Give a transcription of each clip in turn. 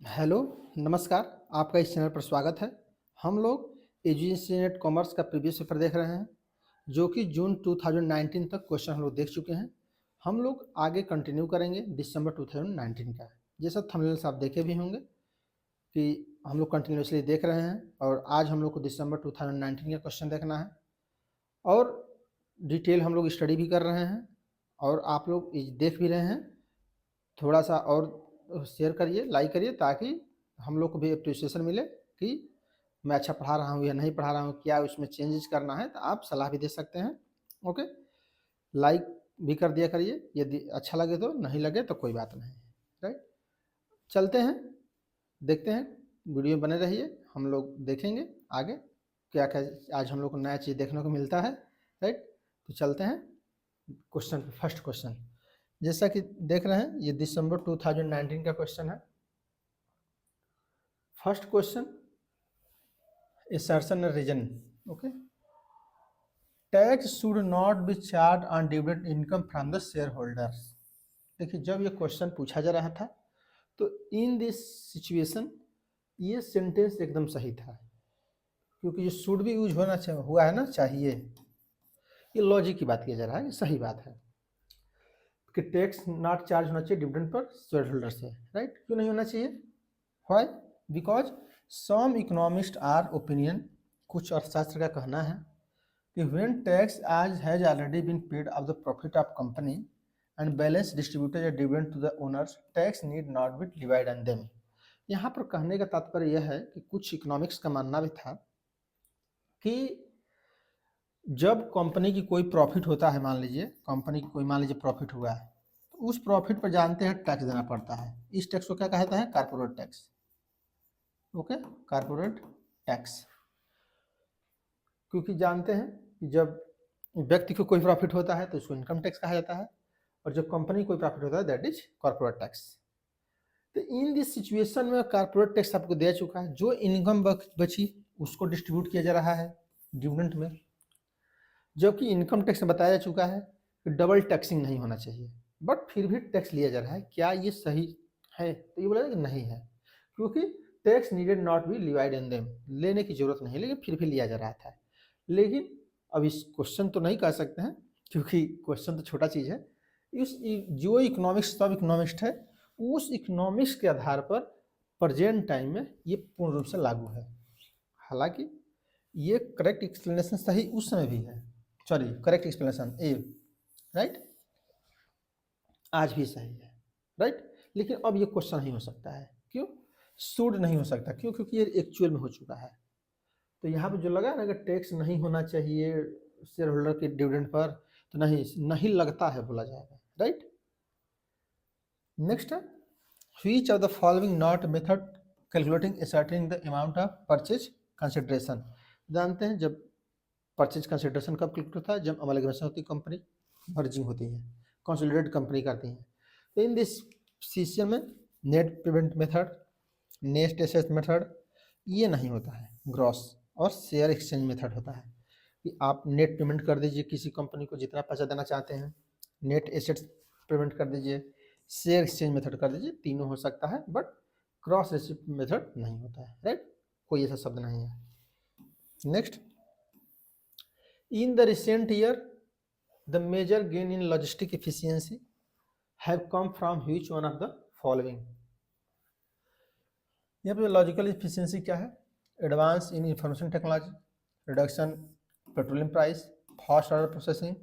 Hello, नमस्कार। आपका इस चैनल पर स्वागत है। हम लोग एजुकेशन नेट कॉमर्स का प्रीवियस पेपर देख रहे हैं, जो कि जून 2019 तक क्वेश्चन हम लोग देख चुके हैं। हम लोग आगे कंटिन्यू करेंगे दिसंबर 2019 का। जैसा थंबनेल से आप देखे भी होंगे कि हम लोग कंटिन्यूसली देख रहे हैं और आज हम लोग को दिसंबर 2019 का क्वेश्चन देखना है और डिटेल हम लोग स्टडी भी कर रहे हैं और आप लोग देख भी रहे हैं। थोड़ा सा और शेयर करिए, लाइक करिए, ताकि हम लोग को भी अप्रिसिएशन मिले कि मैं अच्छा पढ़ा रहा हूँ या नहीं पढ़ा रहा हूँ, क्या उसमें चेंजेस करना है तो आप सलाह भी दे सकते हैं। ओके, लाइक भी कर दिया करिए, यदि अच्छा लगे तो, नहीं लगे तो कोई बात नहीं। राइट, चलते हैं, देखते हैं, वीडियो में बने रहिए। हम लोग देखेंगे आगे क्या क्या आज हम लोग को नया चीज़ देखने को मिलता है। राइट, तो चलते हैं क्वेश्चन, फर्स्ट क्वेश्चन। जैसा कि देख रहे हैं, ये दिसंबर 2019 का क्वेश्चन है। First question, assertion and reason. Okay, tax should not be charged on dividend income from the shareholders. देखिए, जब ये क्वेश्चन पूछा जा रहा था तो इन दिस सिचुएशन ये सेंटेंस एकदम सही था, क्योंकि ये शुड भी यूज होना हुआ है ना, चाहिए। ये लॉजिक की बात किया जा रहा है, ये सही बात है कि टैक्स नॉट चार्ज होना चाहिए डिविडेंड पर शेयर होल्डर से। राइट, क्यों नहीं होना चाहिए? Why? Because some economist are opinion, कुछ अर्थशास्त्र का कहना है कि व्हेन टैक्स आज has already been paid of the profit of company and balance distributed a dividend to the owners, tax need not be divide on them. यहाँ पर कहने का तात्पर्य यह है कि कुछ इकोनॉमिक्स का मानना भी था कि जब कंपनी की कोई प्रॉफिट होता है, मान लीजिए कंपनी की कोई, मान लीजिए प्रॉफिट हुआ है, तो उस प्रॉफिट पर जानते हैं टैक्स देना पड़ता है। इस टैक्स को क्या कहता है? Corporate tax. Okay, corporate tax. क्योंकि जानते हैं कि जब व्यक्ति को कोई प्रॉफिट होता है तो उसको इनकम टैक्स कहा जाता है, और जब कंपनी कोई प्रॉफिट होता है दैट इज कॉर्पोरेट टैक्स। तो इन दिस सिचुएशन में कॉर्पोरेट टैक्स आपको दे चुका है, जो इनकम बची उसको डिस्ट्रीब्यूट किया जा रहा है डिविडेंड में, जबकि इनकम टैक्स में बताया जा चुका है कि डबल टैक्सिंग नहीं होना चाहिए, बट फिर भी टैक्स लिया जा रहा है। क्या ये सही है? तो ये बोला कि नहीं है, क्योंकि tax needed not be divide in them, लेने की जरूरत नहीं है, लेकिन फिर भी लिया जा रहा था। लेकिन अब इस क्वेश्चन तो नहीं कह सकते हैं, क्योंकि क्वेश्चन तो छोटा चीज़ है। इस जो इकोनॉमिक्स सब इकोनॉमिस्ट है, उस इकोनॉमिक्स के आधार पर प्रेजेंट टाइम में ये पूर्ण रूप से लागू है। हालांकि ये करेक्ट एक्सप्लेनेशन सही उस समय भी है, सॉरी करेक्ट एक्सप्लेनेशन ए, राइट, आज भी सही है। राइट, लेकिन अब ये क्वेश्चन नहीं हो सकता है। क्यों शुड नहीं हो सकता? क्यों? क्योंकि ये एक्चुअल में हो चुका है। तो यहाँ पे जो लगा ना कि टैक्स नहीं होना चाहिए शेयर होल्डर के डिविडेंड पर, तो नहीं लगता है बोला जाएगा। राइट, नेक्स्ट है, which of the following not method calculating ascertaining the amount of purchase consideration. जानते हैं जब परचेज कंसिडरेशन कब कैलकुलेट होता है? जब अमलगमेशन होती है, कंपनी मर्जिंग होती है, कंसोलिडेटेड कंपनी करती है। तो इन दिस सिचुएशन में net payment method, net asset method ये नहीं होता है, ग्रॉस और शेयर एक्सचेंज मेथड होता है कि आप नेट पेमेंट कर दीजिए किसी कंपनी को जितना पैसा देना चाहते हैं, नेट एसेट्स पेमेंट कर दीजिए, शेयर एक्सचेंज मेथड कर दीजिए, तीनों हो सकता है, बट क्रॉस रेसिप्ट मेथड नहीं होता है। राइट, कोई ऐसा शब्द नहीं है। Next, in the recent year the major gain in logistic efficiency have come from which one of the following. यहाँ पे लॉजिकल एफिशिएंसी क्या है? Advance in information technology, reduction petroleum price, fast order processing,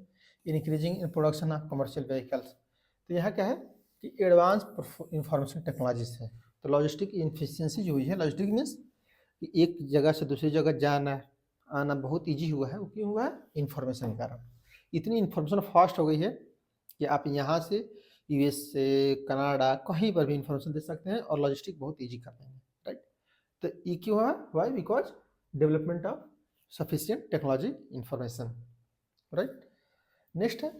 increasing in production of commercial vehicles. तो यहाँ क्या है कि advance information technology से, तो लॉजिस्टिक एफिशिएंसी जो हुई है, लॉजिस्टिक मीन्स कि एक जगह से दूसरी जगह जाना आना बहुत ईजी हुआ है। वो क्यों हुआ है? इंफॉर्मेशन के कारण। इतनी इंफॉर्मेशन फास्ट हो गई है कि आप यहाँ से यूएस से कनाडा कहीं पर भी इंफॉर्मेशन दे सकते हैं और लॉजिस्टिक बहुत ईजी कर देंगे। राइट, तो ये क्यों हुआ? Why? Because development of sufficient technology information. Right, next है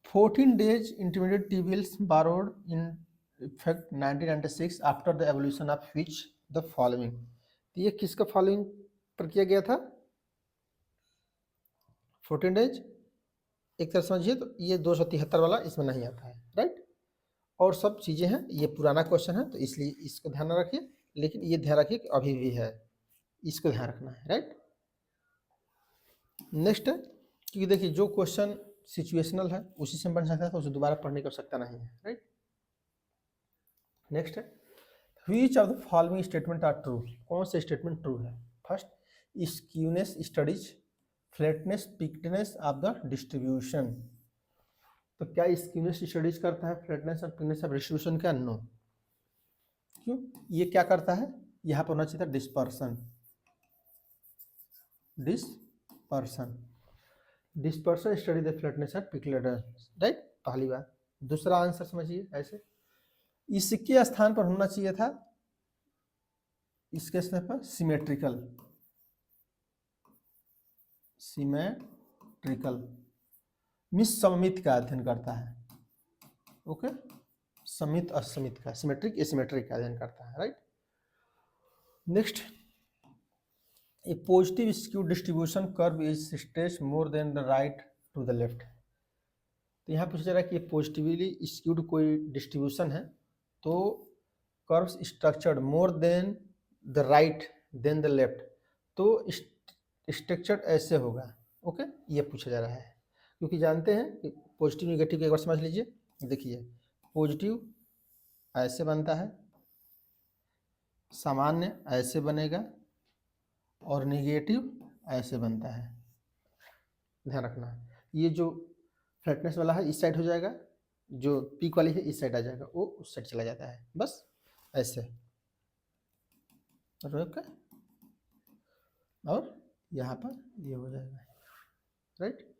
14 days intermediate T-bills borrowed in effect 1996 after the evolution of which the following। तो ये किसका फॉलोइंग पर किया गया था? 14 days एक तरह समझिए तो ये 273 वाला इसमें नहीं आता है। राइट, और सब चीज़ें हैं, ये पुराना क्वेश्चन है तो इसलिए इसको ध्यान में रखिए, लेकिन ये ध्यान रखिए कि अभी भी है, इसको ध्यान रखना है, राइट। नेक्स्ट है, क्योंकि देखिए जो क्वेश्चन सिचुएशनल है उसी से बन सकता है, तो उसे दोबारा पढ़ने की आवश्यकता नहीं है, राइट। नेक्स्ट है, which of the following statement are true, कौन से स्टेटमेंट ट्रू है। First, skewness studies flatness peakedness of the distribution, तो क्या स्क्यूनेस स्टडीज करता है फ्लैटनेस और पिक्डनेस ऑफ डिस्ट्रीब्यूशन का, नो। क्यों, ये क्या करता है, यहाँ पर होना चाहिए था dispersion, dispersion study the flatness and peakedness, right, पहली बात। दूसरा आंसर समझिए ऐसे, इसके स्थान पर होना चाहिए था, इसके स्थान पर सिमेट्रिकल, मिस सममित का अध्ययन करता है, ओके, समित असमित का, सिमेट्रिक एसिमेट्रिक का अध्ययन करता है, right. Next, a positive skew distribution curve is stretch more than the right to the left, तो यहाँ पूछा जा रहा है कि पॉजिटिवली स्क्यूड कोई डिस्ट्रीब्यूशन है तो curves structured more than the right than the left, तो स्ट्रक्चर्ड ऐसे होगा, ओके, ये पूछा जा रहा है। क्योंकि जानते हैं कि पॉजिटिव निगेटिव एक बार समझ लीजिए, देखिए पॉजिटिव ऐसे बनता है, सामान्य ऐसे बनेगा और निगेटिव ऐसे बनता है, ध्यान रखना। ये जो फ्लैटनेस वाला है इस साइड हो जाएगा, जो पीक वाली है इस साइड आ जाएगा, वो उस साइड चला जाता है, बस ऐसे, ओके, और यहाँ पर ये हो जाएगा, राइट।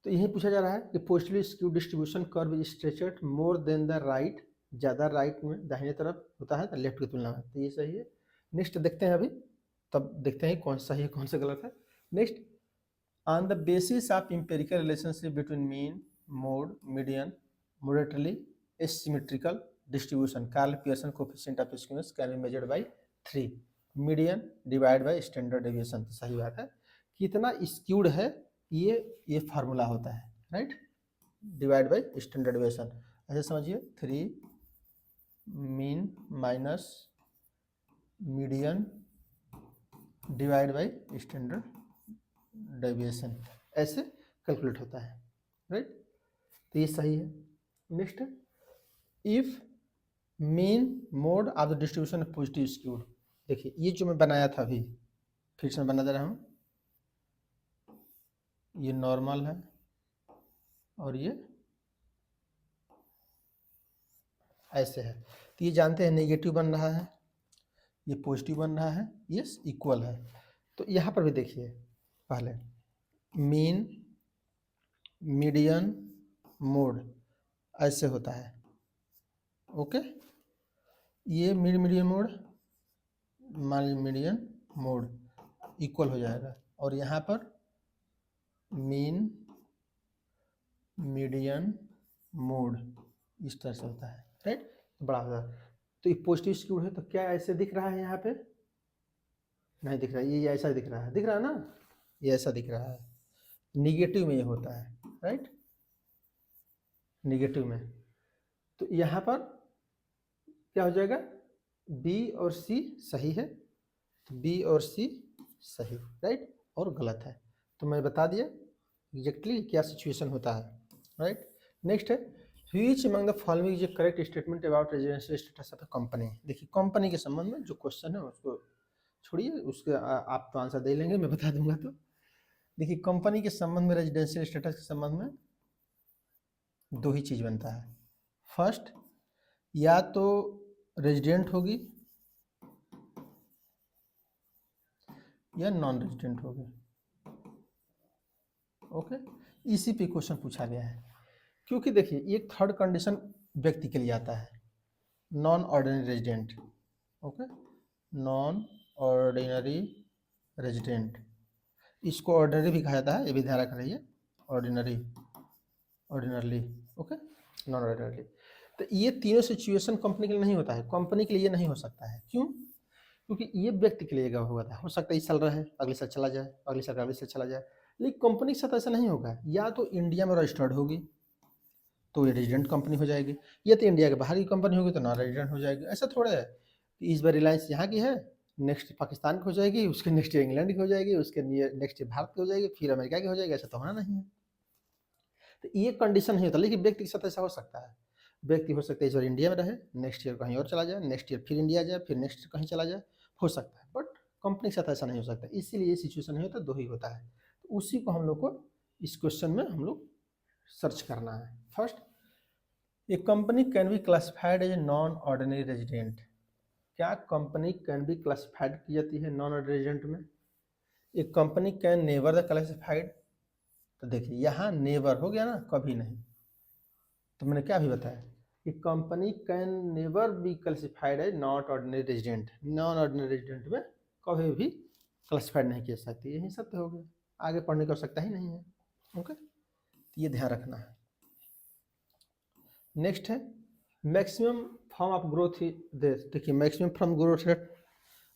तो यही पूछा जा रहा है कि positively skew distribution curve is stretched more than the right, ज़्यादा राइट में दाहिने तरफ होता है लेफ्ट की तुलना में, तो ये सही है। नेक्स्ट देखते हैं अभी, तब देखते हैं कौन सा सही है कौन सा गलत है। Next, on the basis of empirical relationship between mean mode median moderately asymmetrical distribution Karl Pearson coefficient of skewness can be measured by 3 median divide by standard deviation, तो सही बात है। कितना स्क्यूड है ये फार्मूला होता है, right, divide by standard deviation, ऐसे समझिए 3 mean minus median divide by standard deviation, ऐसे कैलकुलेट होता है, राइट, तो ये सही है। Next, if mean mode of the distribution of positive skewed, देखिए ये जो मैं बनाया था अभी, फिर से मैं बना दे रहा हूँ, ये नॉर्मल है और ये ऐसे है, तो ये जानते हैं नेगेटिव बन रहा है, ये पॉजिटिव बन रहा है, ये इक्वल है। तो यहाँ पर भी देखिए, पहले मीन मीडियन मोड ऐसे होता है, ओके, ये मीडियन मोड मान लीजिए मीडियन मोड इक्वल हो जाएगा, और यहाँ पर मीन मीडियन मोड इस तरह से होता है, राइट, बड़ा होता है। तो ये पॉजिटिव स्क्यूड है, तो क्या ऐसे दिख रहा है, यहाँ पे नहीं दिख रहा है, ये ऐसा दिख रहा है, दिख रहा है ना, ये ऐसा दिख रहा है, निगेटिव में ये होता है, राइट, निगेटिव में। तो यहाँ पर क्या हो जाएगा, बी और सी सही है, तो बी और सी सही, राइट, और गलत है, तो मैं बता दिया एग्जैक्टली क्या सिचुएशन होता है, राइट। नेक्स्ट है, which among the following is correct statement about residential status of A company, देखिए कंपनी के संबंध में जो क्वेश्चन है उसको छोड़िए, उसके आप तो आंसर दे लेंगे, मैं बता दूंगा। तो देखिए कंपनी के संबंध में, रेजिडेंशियल स्टेटस के संबंध में दो ही चीज़ बनता है, फर्स्ट या तो रेजिडेंट होगी या नॉन रेजिडेंट होगी, ओके, इसी पे क्वेश्चन पूछा गया है। क्योंकि देखिए एक थर्ड कंडीशन व्यक्ति के लिए आता है, non ordinary resident, okay, non ordinary resident, इसको ऑर्डिनरी भी कहा जाता है, ये भी ध्यान रख रही है, ordinary ordinarily, okay, non ordinarily. तो ये तीनों सिचुएशन कंपनी के लिए नहीं होता है, कंपनी के लिए नहीं हो सकता है, क्यों, क्योंकि ये व्यक्ति के लिए हुआ था, हो सकता है इस साल रहे, अगले साल चला जाए, अगले साल अगले साल चला जाए, लेकिन कंपनी के साथ ऐसा नहीं होगा, या तो इंडिया में रजिस्टर्ड होगी तो ये रेजिडेंट कंपनी हो जाएगी, या तो इंडिया के बाहर की कंपनी होगी तो नॉन रेजिडेंट हो जाएगी, ऐसा थोड़ा है। कि इस बार रिलायंस यहाँ की है, नेक्स्ट पाकिस्तान की हो जाएगी, उसके नेक्स्ट ईयर इंग्लैंड की हो जाएगी, उसके नेक्स्ट ईयर भारत की हो जाएगी, फिर अमेरिका की हो जाएगी, ऐसा तो होना नहीं है। तो ये कंडीशन नहीं होता, लेकिन व्यक्ति के साथ ऐसा हो सकता है। व्यक्ति हो सकता है इस बार इंडिया में रहे, नेक्स्ट ईयर कहीं और चला जाए, नेक्स्ट ईयर फिर इंडिया जाए, फिर नेक्स्ट कहीं चला जाए, हो सकता है। बट कंपनी के साथ ऐसा नहीं हो सकता, इसीलिए ये सिचुएशन नहीं होता, दो ही होता है। तो उसी को हम लोग को इस क्वेश्चन में हम लोग सर्च करना है। First, a company can be classified as a non ordinary resident. क्या कंपनी कैन बी क्लासिफाइड की जाती है नॉन ऑर्डिनरी रेजिडेंट में? A company can never the classified. तो देखिए यहाँ नेवर हो गया ना, कभी नहीं। तो मैंने क्या भी बताया कि company can never be classified as not ordinary resident. Non ordinary resident में कभी भी क्लासिफाइड नहीं किया जा सकती। यही सत्य हो गया, आगे पढ़ने की आवश्यकता ही नहीं है। ओके, तो ये ध्यान रखना है। नेक्स्ट है मैक्सिमम फॉर्म ऑफ ग्रोथ। देखिए मैक्सिमम फॉर्म ग्रोथ रेट,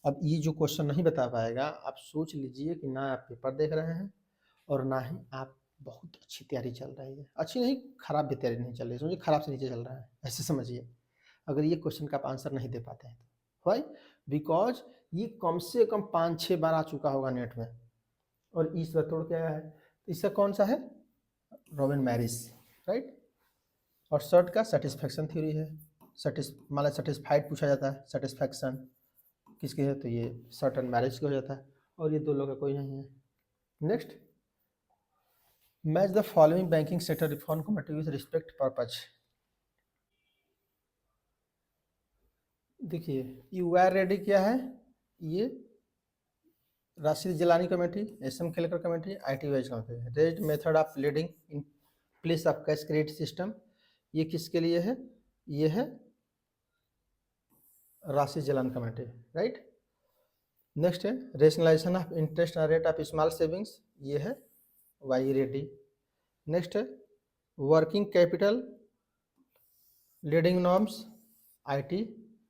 अब ये जो क्वेश्चन नहीं बता पाएगा, आप सोच लीजिए कि ना आप पेपर देख रहे हैं और ना ही आप बहुत अच्छी तैयारी चल रही है। अच्छी नहीं, खराब भी तैयारी नहीं चल रही है, समझिए खराब से नीचे चल रहा है, ऐसे समझिए। अगर ये क्वेश्चन का आप आंसर नहीं दे पाते हैं तो वाई, बिकॉज ये कम से कम 5-6 बार आ चुका होगा नेट में, और इस बार तोड़ के आया है। इसका कौन सा है? Robin Marris, right. और सर्ट का सेटिस्फैक्शन थ्योरी है। मान लो सेटिस्फाइड पूछा जाता है, सेटिस्फैक्शन किसके है? तो ये सर्ट एंड मैरिज का हो जाता है, और ये दो लोग का कोई नहीं है। Next, match the following banking sector reform committee with respect purpose. देखिए यू आर रेडी क्या है? ये Rashid Jilani committee, S M. Kelkar committee, I T. Vaz committee. Raised method of leading in place of cash credit system, ये किसके लिए है? ये है Rashid Jilani committee, right. Next है rationalisation of interest rate of small savings, ये है वाई रेड्डी। नेक्स्ट है working capital leading norms, IT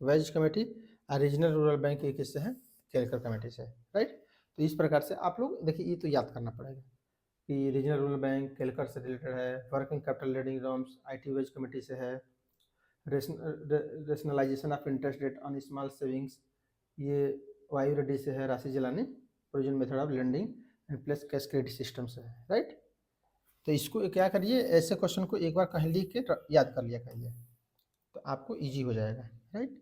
वेज कमेटी। और रीजनल रूरल बैंक ये किससे है? केलकर कमेटी से, राइट। तो इस प्रकार से आप लोग देखिए, ये तो याद करना पड़ेगा कि रीजनल रूरल बैंक केलकर से रिलेटेड है, working capital leading norms IT वेज कमेटी से है, rationalisation of interest rate on small savings ये वायु रेड्डी से है, Rashi Jilani provision method of lending and plus cash credit system से है, राइट। तो इसको क्या करिए, ऐसे क्वेश्चन को एक बार कहीं लिख के याद कर लिया करिए, तो आपको इजी हो जाएगा, राइट।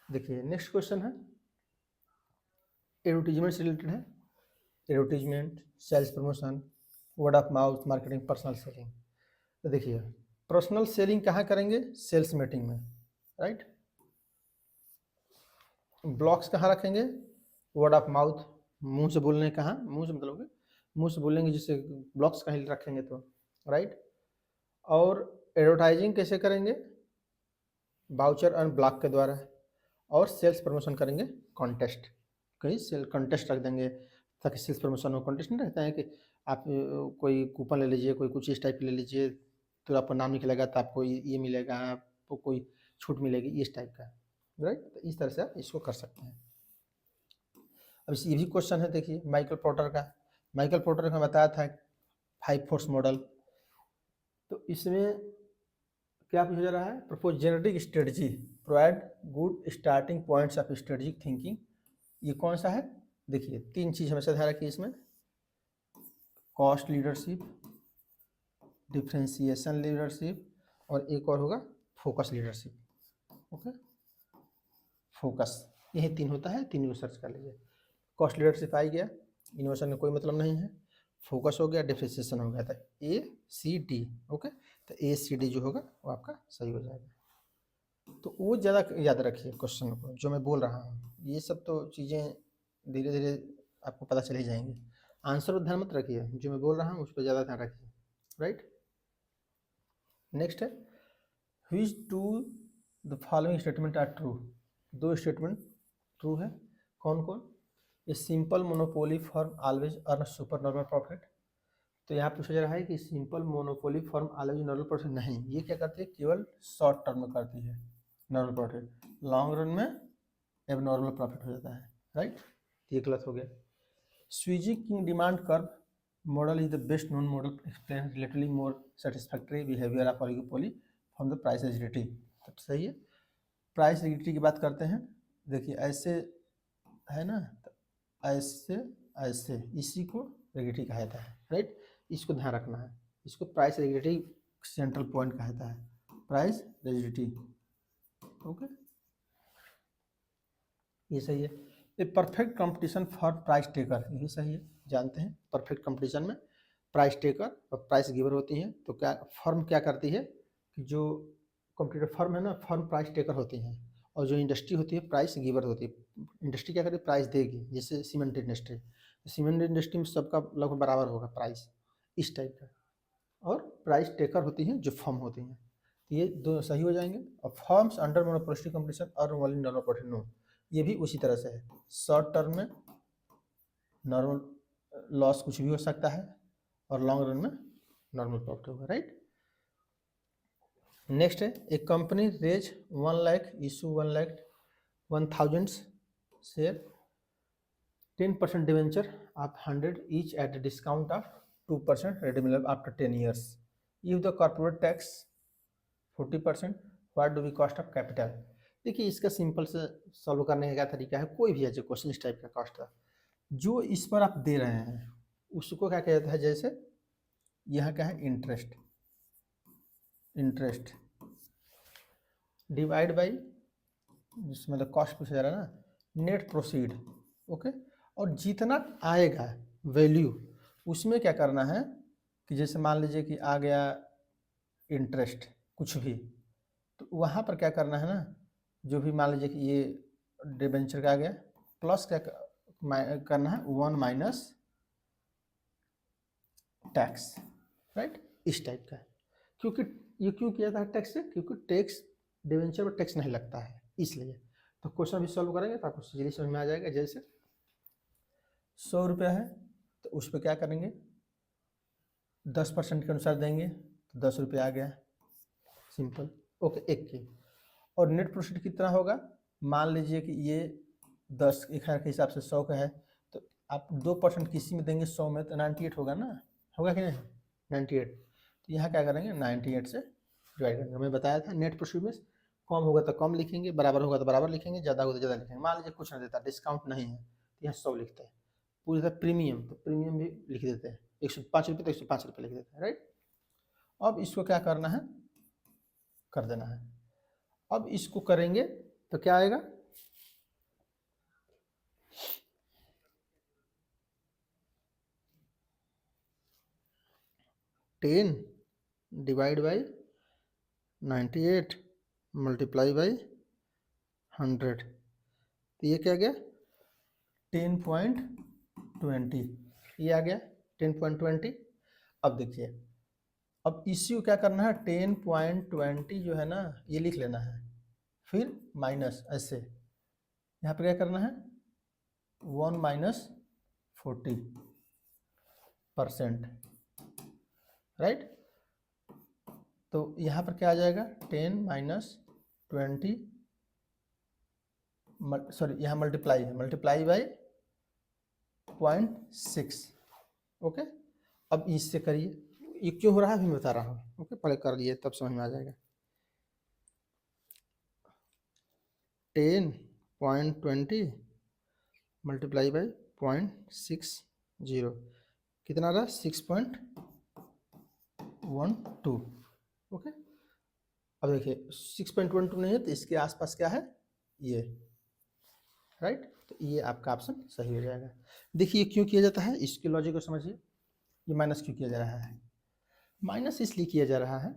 देखिए नेक्स्ट क्वेश्चन है एडवर्टीजमेंट से रिलेटेड है। Advertisement, sales promotion, word of mouth marketing, personal selling. तो देखिए पर्सनल सेलिंग कहाँ करेंगे? सेल्स मीटिंग में, राइट। ब्लॉक्स कहाँ रखेंगे? वर्ड ऑफ माउथ, मुंह से बोलने, कहाँ मुंह से मतलब मुंह से बोलेंगे, जिससे ब्लॉक्स कहीं रखेंगे तो, राइट। और एडवर्टाइजिंग कैसे करेंगे? वाउचर एंड ब्लॉक के द्वारा। और सेल्स प्रमोशन करेंगे कॉन्टेस्ट, कहीं सेल कॉन्टेस्ट रख देंगे ताकि सेल्स प्रमोशन में कॉन्टेस्ट नहीं रहता है कि आप कोई कूपन ले लीजिए, कोई कुछ इस टाइप ले लीजिए, तो आपका नाम निकलेगा तो आपको ये मिलेगा, आपको कोई छूट मिलेगी, इस टाइप का, राइट। तो इस तरह से आप इसको कर सकते हैं। अब ये भी क्वेश्चन है, देखिए माइकल पोर्टर का। माइकल पोर्टर का बताया था 5 फोर्स मॉडल। तो इसमें क्या पूछा जा रहा है? Propose genetic strategy provide good starting points of strategic thinking. ये कौन सा है? देखिए 3 चीज़ हमेशा ध्यान रखिए इसमें, कॉस्ट लीडरशिप, डिफ्रेंशिएशन लीडरशिप, और एक और होगा फोकस लीडरशिप। ओके, फोकस, यही 3 होता है, 3 को सर्च कर लीजिए। कॉस्ट लीडरशिप आ गया, इनोवेशन में कोई मतलब नहीं है। फोकस हो गया, डिफ्रेंशिएशन हो गया, था ACD। ओके, तो ACD जो होगा वो आपका सही हो जाएगा। तो वो ज़्यादा याद रखिए क्वेश्चन को, जो मैं बोल रहा हूँ, ये सब तो चीज़ें धीरे धीरे आपको पता चल ही जाएंगी। आंसर पर ध्यान मत रखिए, जो मैं बोल रहा हूँ उस पर ज़्यादा ध्यान रखिए, राइट। नेक्स्ट है which to the following statement are true. 2 statement true है, कौन कौन? A simple monopoly firm always earn super normal profit. तो यहाँ पूछा जा रहा है कि simple monopoly firm always normal profit नहीं, ये क्या करती है? केवल शॉर्ट टर्म में करती है नॉर्मल प्रॉफिट, लॉन्ग रन में एब नॉर्मल प्रॉफिट हो जाता है, राइट। ये गलत हो गया। Sweezy kinked demand curve model is the best known model explain relatively more satisfactory behaviour of oligopoly from the price rigidity. तो सही है। प्राइस रिजिडिटी की बात करते हैं देखिए ऐसे है ना, तो ऐसे ऐसे इसी को रिलेटिव कहा जाता है, राइट। इसको ध्यान रखना है, इसको प्राइस रिलेटिव सेंट्रल पॉइंट कहा जाता है, प्राइस रिलेटिव। ओके, ये सही है। A perfect competition for price taker, यही सही है। जानते हैं परफेक्ट कंपटीशन में प्राइस टेकर और प्राइस गिवर होती हैं। तो क्या फर्म क्या करती है कि जो कंपटीटर फर्म है ना, फर्म प्राइस टेकर होती हैं, और जो इंडस्ट्री होती है प्राइस गिवर होती है। इंडस्ट्री क्या करेगी, प्राइस देगी। जैसे सीमेंट इंडस्ट्री, तो सीमेंट इंडस्ट्री में सबका लगभग बराबर होगा प्राइस, इस टाइप का। और प्राइस टेकर होती हैं जो फर्म होती हैं। तो ये दो सही हो जाएंगे। और फर्म्स अंडर मोनोपोलिस्टिक कंपटीशन और वॉल्यूम मोनोपोली, नो, ये भी उसी तरह से है। शॉर्ट टर्म में नॉर्मल लॉस कुछ भी हो सकता है, और लॉन्ग रन में नॉर्मल प्रॉफिट होगा, राइट। नेक्स्ट है, एक company raise 1 lakh issue 1,1000 share 10% debenture of 100 each at discount of 2% redeemable after 10 years. If the corporate tax 40%, what do we cost of capital? देखिए इसका सिंपल से सॉल्व करने का क्या तरीका है, कोई भी है जो क्वेश्चन इस टाइप का कॉस्ट का जो इस पर आप दे रहे हैं उसको क्या कहता है। जैसे यह क्या है, इंटरेस्ट, इंटरेस्ट डिवाइड बाई जिसमें मतलब कॉस्ट पूछा जा रहा है ना, नेट प्रोसीड। ओके, और जितना आएगा वैल्यू उसमें क्या करना है कि जैसे मान लीजिए कि आ गया इंटरेस्ट कुछ भी, तो वहाँ पर क्या करना है ना, जो भी मान लीजिए कि ये डिबेंचर का आ गया, प्लस क्या करना है 1 माइनस टैक्स, राइट, इस टाइप का। क्योंकि ये क्यों किया था टैक्स से, क्योंकि टैक्स डिबेंचर पर टैक्स नहीं लगता है इसलिए। तो क्वेश्चन भी सॉल्व करेंगे तो आपको सीधे समझ में आ जाएगा। जैसे 100 रुपया है तो उस पर क्या करेंगे 10% के अनुसार देंगे, तो 10 रुपया आ गया, सिंपल। ओके, एक की। और नेट प्रोफिट कितना होगा, मान लीजिए कि ये 10 एक के हिसाब से 100 का है, तो आप 2% किसी में देंगे 100 में, तो 98 होगा ना, होगा कि नहीं 98। तो यहाँ क्या करेंगे 98 से डिवाइड करेंगे। मैं बताया था नेट प्रोफिट में कम होगा तो कम लिखेंगे, बराबर होगा तो बराबर लिखेंगे, ज़्यादा होगा तो ज़्यादा लिखेंगे। मान लीजिए कुछ नहीं देता, डिस्काउंट नहीं है, तो यहाँ 100 लिखते हैं। पूरी तरह प्रीमियम, तो प्रीमियम भी लिख देते हैं, 105 रुपये तो 105 रुपये लिख देते हैं, राइट। अब इसको क्या करना है, कर देना है। अब इसको करेंगे तो क्या आएगा, ten divide by 98 multiply by 100, तो ये क्या गया 10.20, ये आ गया 10.20। अब देखिए, अब इसी को क्या करना है 10.20 जो है ना ये लिख लेना है, फिर माइनस ऐसे यहाँ पर क्या करना है 1 माइनस 40%, राइट। तो यहाँ पर क्या आ जाएगा 10 माइनस 20, सॉरी यहाँ मल्टीप्लाई है, मल्टीप्लाई बाई 0.6। ओके, अब इससे करिए, ये क्यों हो रहा है अभी मैं बता रहा हूँ। ओके, पहले कर लिए तब समझ में आ जाएगा। 10.20 मल्टीप्लाई बाई 0.60, कितना रहा 6.12। ओके, अब देखिए 6.12 नहीं है तो इसके आसपास क्या है ये, राइट। तो ये आपका ऑप्शन सही हो जाएगा। देखिए क्यों किया जाता है, इसके लॉजिक को समझिए। ये माइनस क्यों किया जा रहा है, माइनस इसलिए किया जा रहा है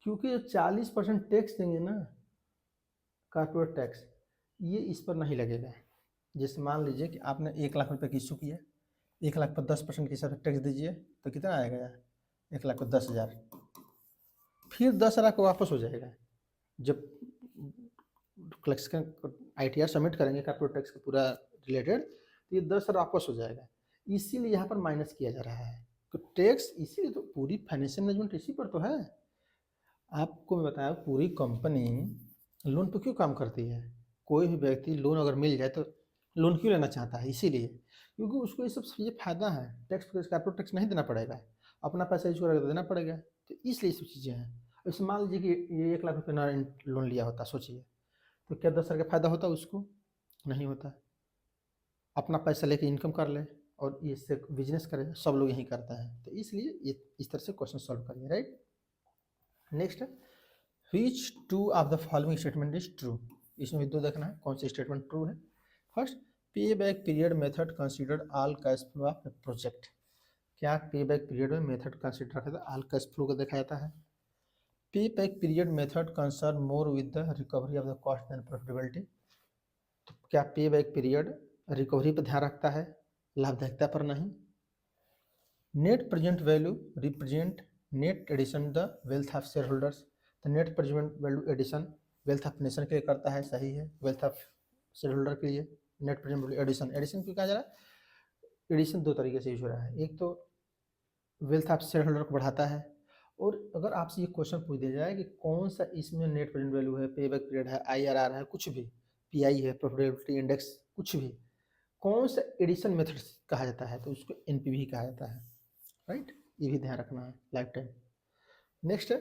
क्योंकि 40% टैक्स देंगे ना कॉर्पोरेट टैक्स, ये इस पर नहीं लगेगा। जैसे मान लीजिए कि आपने 1 लाख रुपए की इशू किया, 1 लाख पर 10% के हिसाब से टैक्स दीजिए तो कितना आएगा यार 1 लाख पर 10,000, फिर 10,000 को वापस हो जाएगा। जब कलेक्शन ITR सबमिट करेंगे कॉर्पोरेट टैक्स का पूरा रिलेटेड, तो ये 10,000 वापस हो जाएगा। इसीलिए यहाँ पर माइनस किया जा रहा है। तो टैक्स इसीलिए तो पूरी फाइनेंशियल मैनेजमेंट इसी पर तो है। आपको मैं बताया पूरी कंपनी लोन पर क्यों काम करती है। कोई भी व्यक्ति लोन अगर मिल जाए तो लोन क्यों लेना चाहता है, इसीलिए क्योंकि उसको ये सब ये फायदा है। टैक्स कॉर्पोरेट टैक्स नहीं देना पड़ेगा, अपना पैसा यूज करके देना पड़ेगा, तो इसलिए सब चीज़ें हैं। जैसे मान लीजिए कि ये 1 लाख रुपये ना लोन लिया होता, सोचिए तो क्या 10,000 का फायदा होता उसको? नहीं होता। अपना पैसा लेके इनकम कर ले और इससे बिजनेस करे, सब लोग यही करता है। तो इसलिए ये इस तरह से क्वेश्चन सॉल्व करिए, राइट। नेक्स्ट है which two of the following statement is true. इसमें भी दो देखना है कौन सी स्टेटमेंट ट्रू है। फर्स्ट, पे back period method consider all cash flow of project. क्या पे बैक पीरियड में मेथड कंसीडर रखा था ऑल कैश फ्लो को देखा जाता है। पे back period method concern more with the recovery of the cost and profitability. तो क्या पे बैक पीरियड रिकवरी पर ध्यान रखता है, लाभदायकता पर नहीं। Net present value represent net addition the wealth of share holders. तो net present value addition wealth of nation के लिए करता है, सही है। वेल्थ ऑफ शेयर होल्डर के लिए net present value addition, addition क्यों कहा जा रहा है? एडिशन दो तरीके से यूज हो रहा है, एक तो वेल्थ ऑफ शेयर होल्डर को बढ़ाता है, और अगर आपसे ये क्वेश्चन पूछ दिया जाए कि कौन सा इसमें नेट प्रेजेंट वैल्यू है, पे बैक पीरियड है, IRR है, कुछ भी, PI है, प्रॉफिटेबिलिटी इंडेक्स, कुछ भी, कौन सा एडिशन मेथड कहा जाता है, तो उसको NPV कहा जाता है, राइट। ये भी ध्यान रखना है लाइफ टाइम। नेक्स्ट है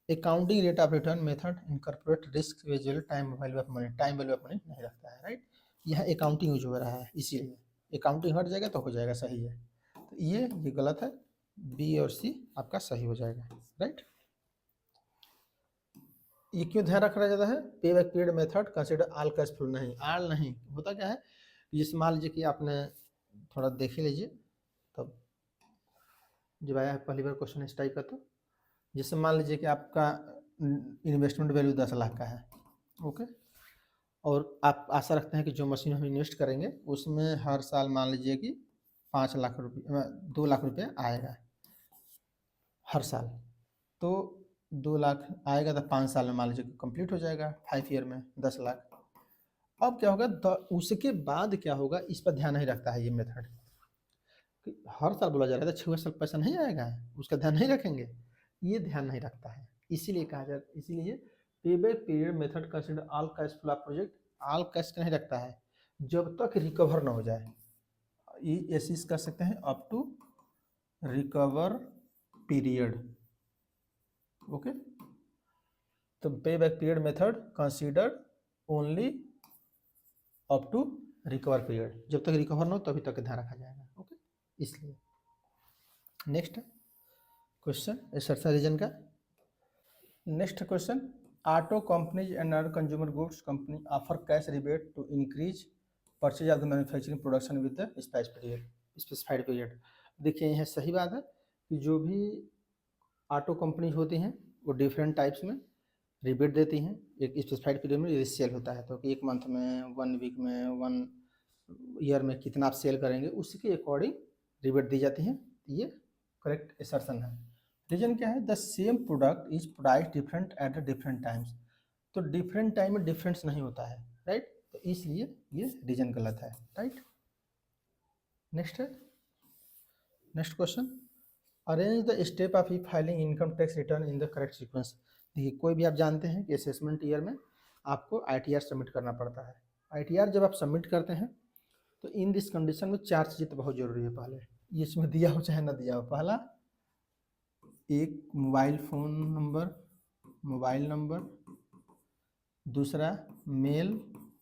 accounting rate of return method incorporate risk visual time value of money. Time value of money नहीं रखता है, राइट। यहाँ अकाउंटिंग यूज हो रहा है, इसीलिए अकाउंटिंग हट जाएगा तो हो जाएगा, सही है। तो ये गलत है, B और C आपका सही हो जाएगा, राइट। ये क्यों ध्यान रखना जाता है? पे back period method consider all cash flow, नहीं, ऑल नहीं होता। क्या है, जैसे मान लीजिए कि आपने थोड़ा देख ही लीजिए तब जब आया है पहली बार क्वेश्चन इस टाइप का, तो जैसे मान लीजिए कि आपका इन्वेस्टमेंट वैल्यू 10 लाख का है, ओके, और आप आशा रखते हैं कि जो मशीन हम इन्वेस्ट करेंगे उसमें हर साल मान लीजिए कि 5 लाख रुपये 2 लाख रुपये आएगा हर साल। तो 2 लाख आएगा तो 5 साल में मान लीजिए कंप्लीट हो जाएगा, 5 ईयर में 10 लाख। अब क्या होगा, उसके बाद क्या होगा, इस पर ध्यान नहीं रखता है ये मेथड। हर साल बोला जा रहा है तो 6 साल पैसा नहीं आएगा, उसका ध्यान नहीं रखेंगे, ये ध्यान नहीं रखता है, इसीलिए कहा जाता, इसीलिए पे back period method consider all cash flow project, all cash नहीं रखता है जब तक रिकवर ना हो जाए। ये एसिस कर सकते हैं up to recover period, okay. तो pay back period method consider only up to recover period, जब तक रिकवर ना हो तभी तक ध्यान रखा जाएगा, ओके, इसलिए। नेक्स्ट क्वेश्चन एक्सरसाइज रीजन का। Next question, auto companies and other consumer goods company offer cash rebate to increase purchase of the manufacturing production with the specified period. देखिए यह सही बात है कि जो भी ऑटो कंपनीज होती हैं वो डिफरेंट टाइप्स में रिबेट देती हैं, एक स्पेसिफाइड पीरियड में सेल होता है, तो कि 1 मंथ में, 1 वीक में, 1 ईयर में कितना आप सेल करेंगे उसके अकॉर्डिंग रिबेट दी जाती हैं। ये करेक्ट असर्शन है। रीजन क्या है, the same product is price different at the different times. तो डिफरेंट टाइम में डिफरेंस नहीं होता है, राइट, तो इसलिए ये रीजन गलत है, राइट। नेक्स्ट है, next question, arrange the step of E filing income tax return in the correct sequence. देखिए कोई भी आप जानते हैं कि असेसमेंट ईयर में आपको ITR सबमिट करना पड़ता है। ITR जब आप सबमिट करते हैं तो इन दिस कंडीशन में 4 चीज़ें तो बहुत जरूरी है। पहले ये इसमें दिया हो चाहे ना दिया हो, पहला एक मोबाइल नंबर, दूसरा मेल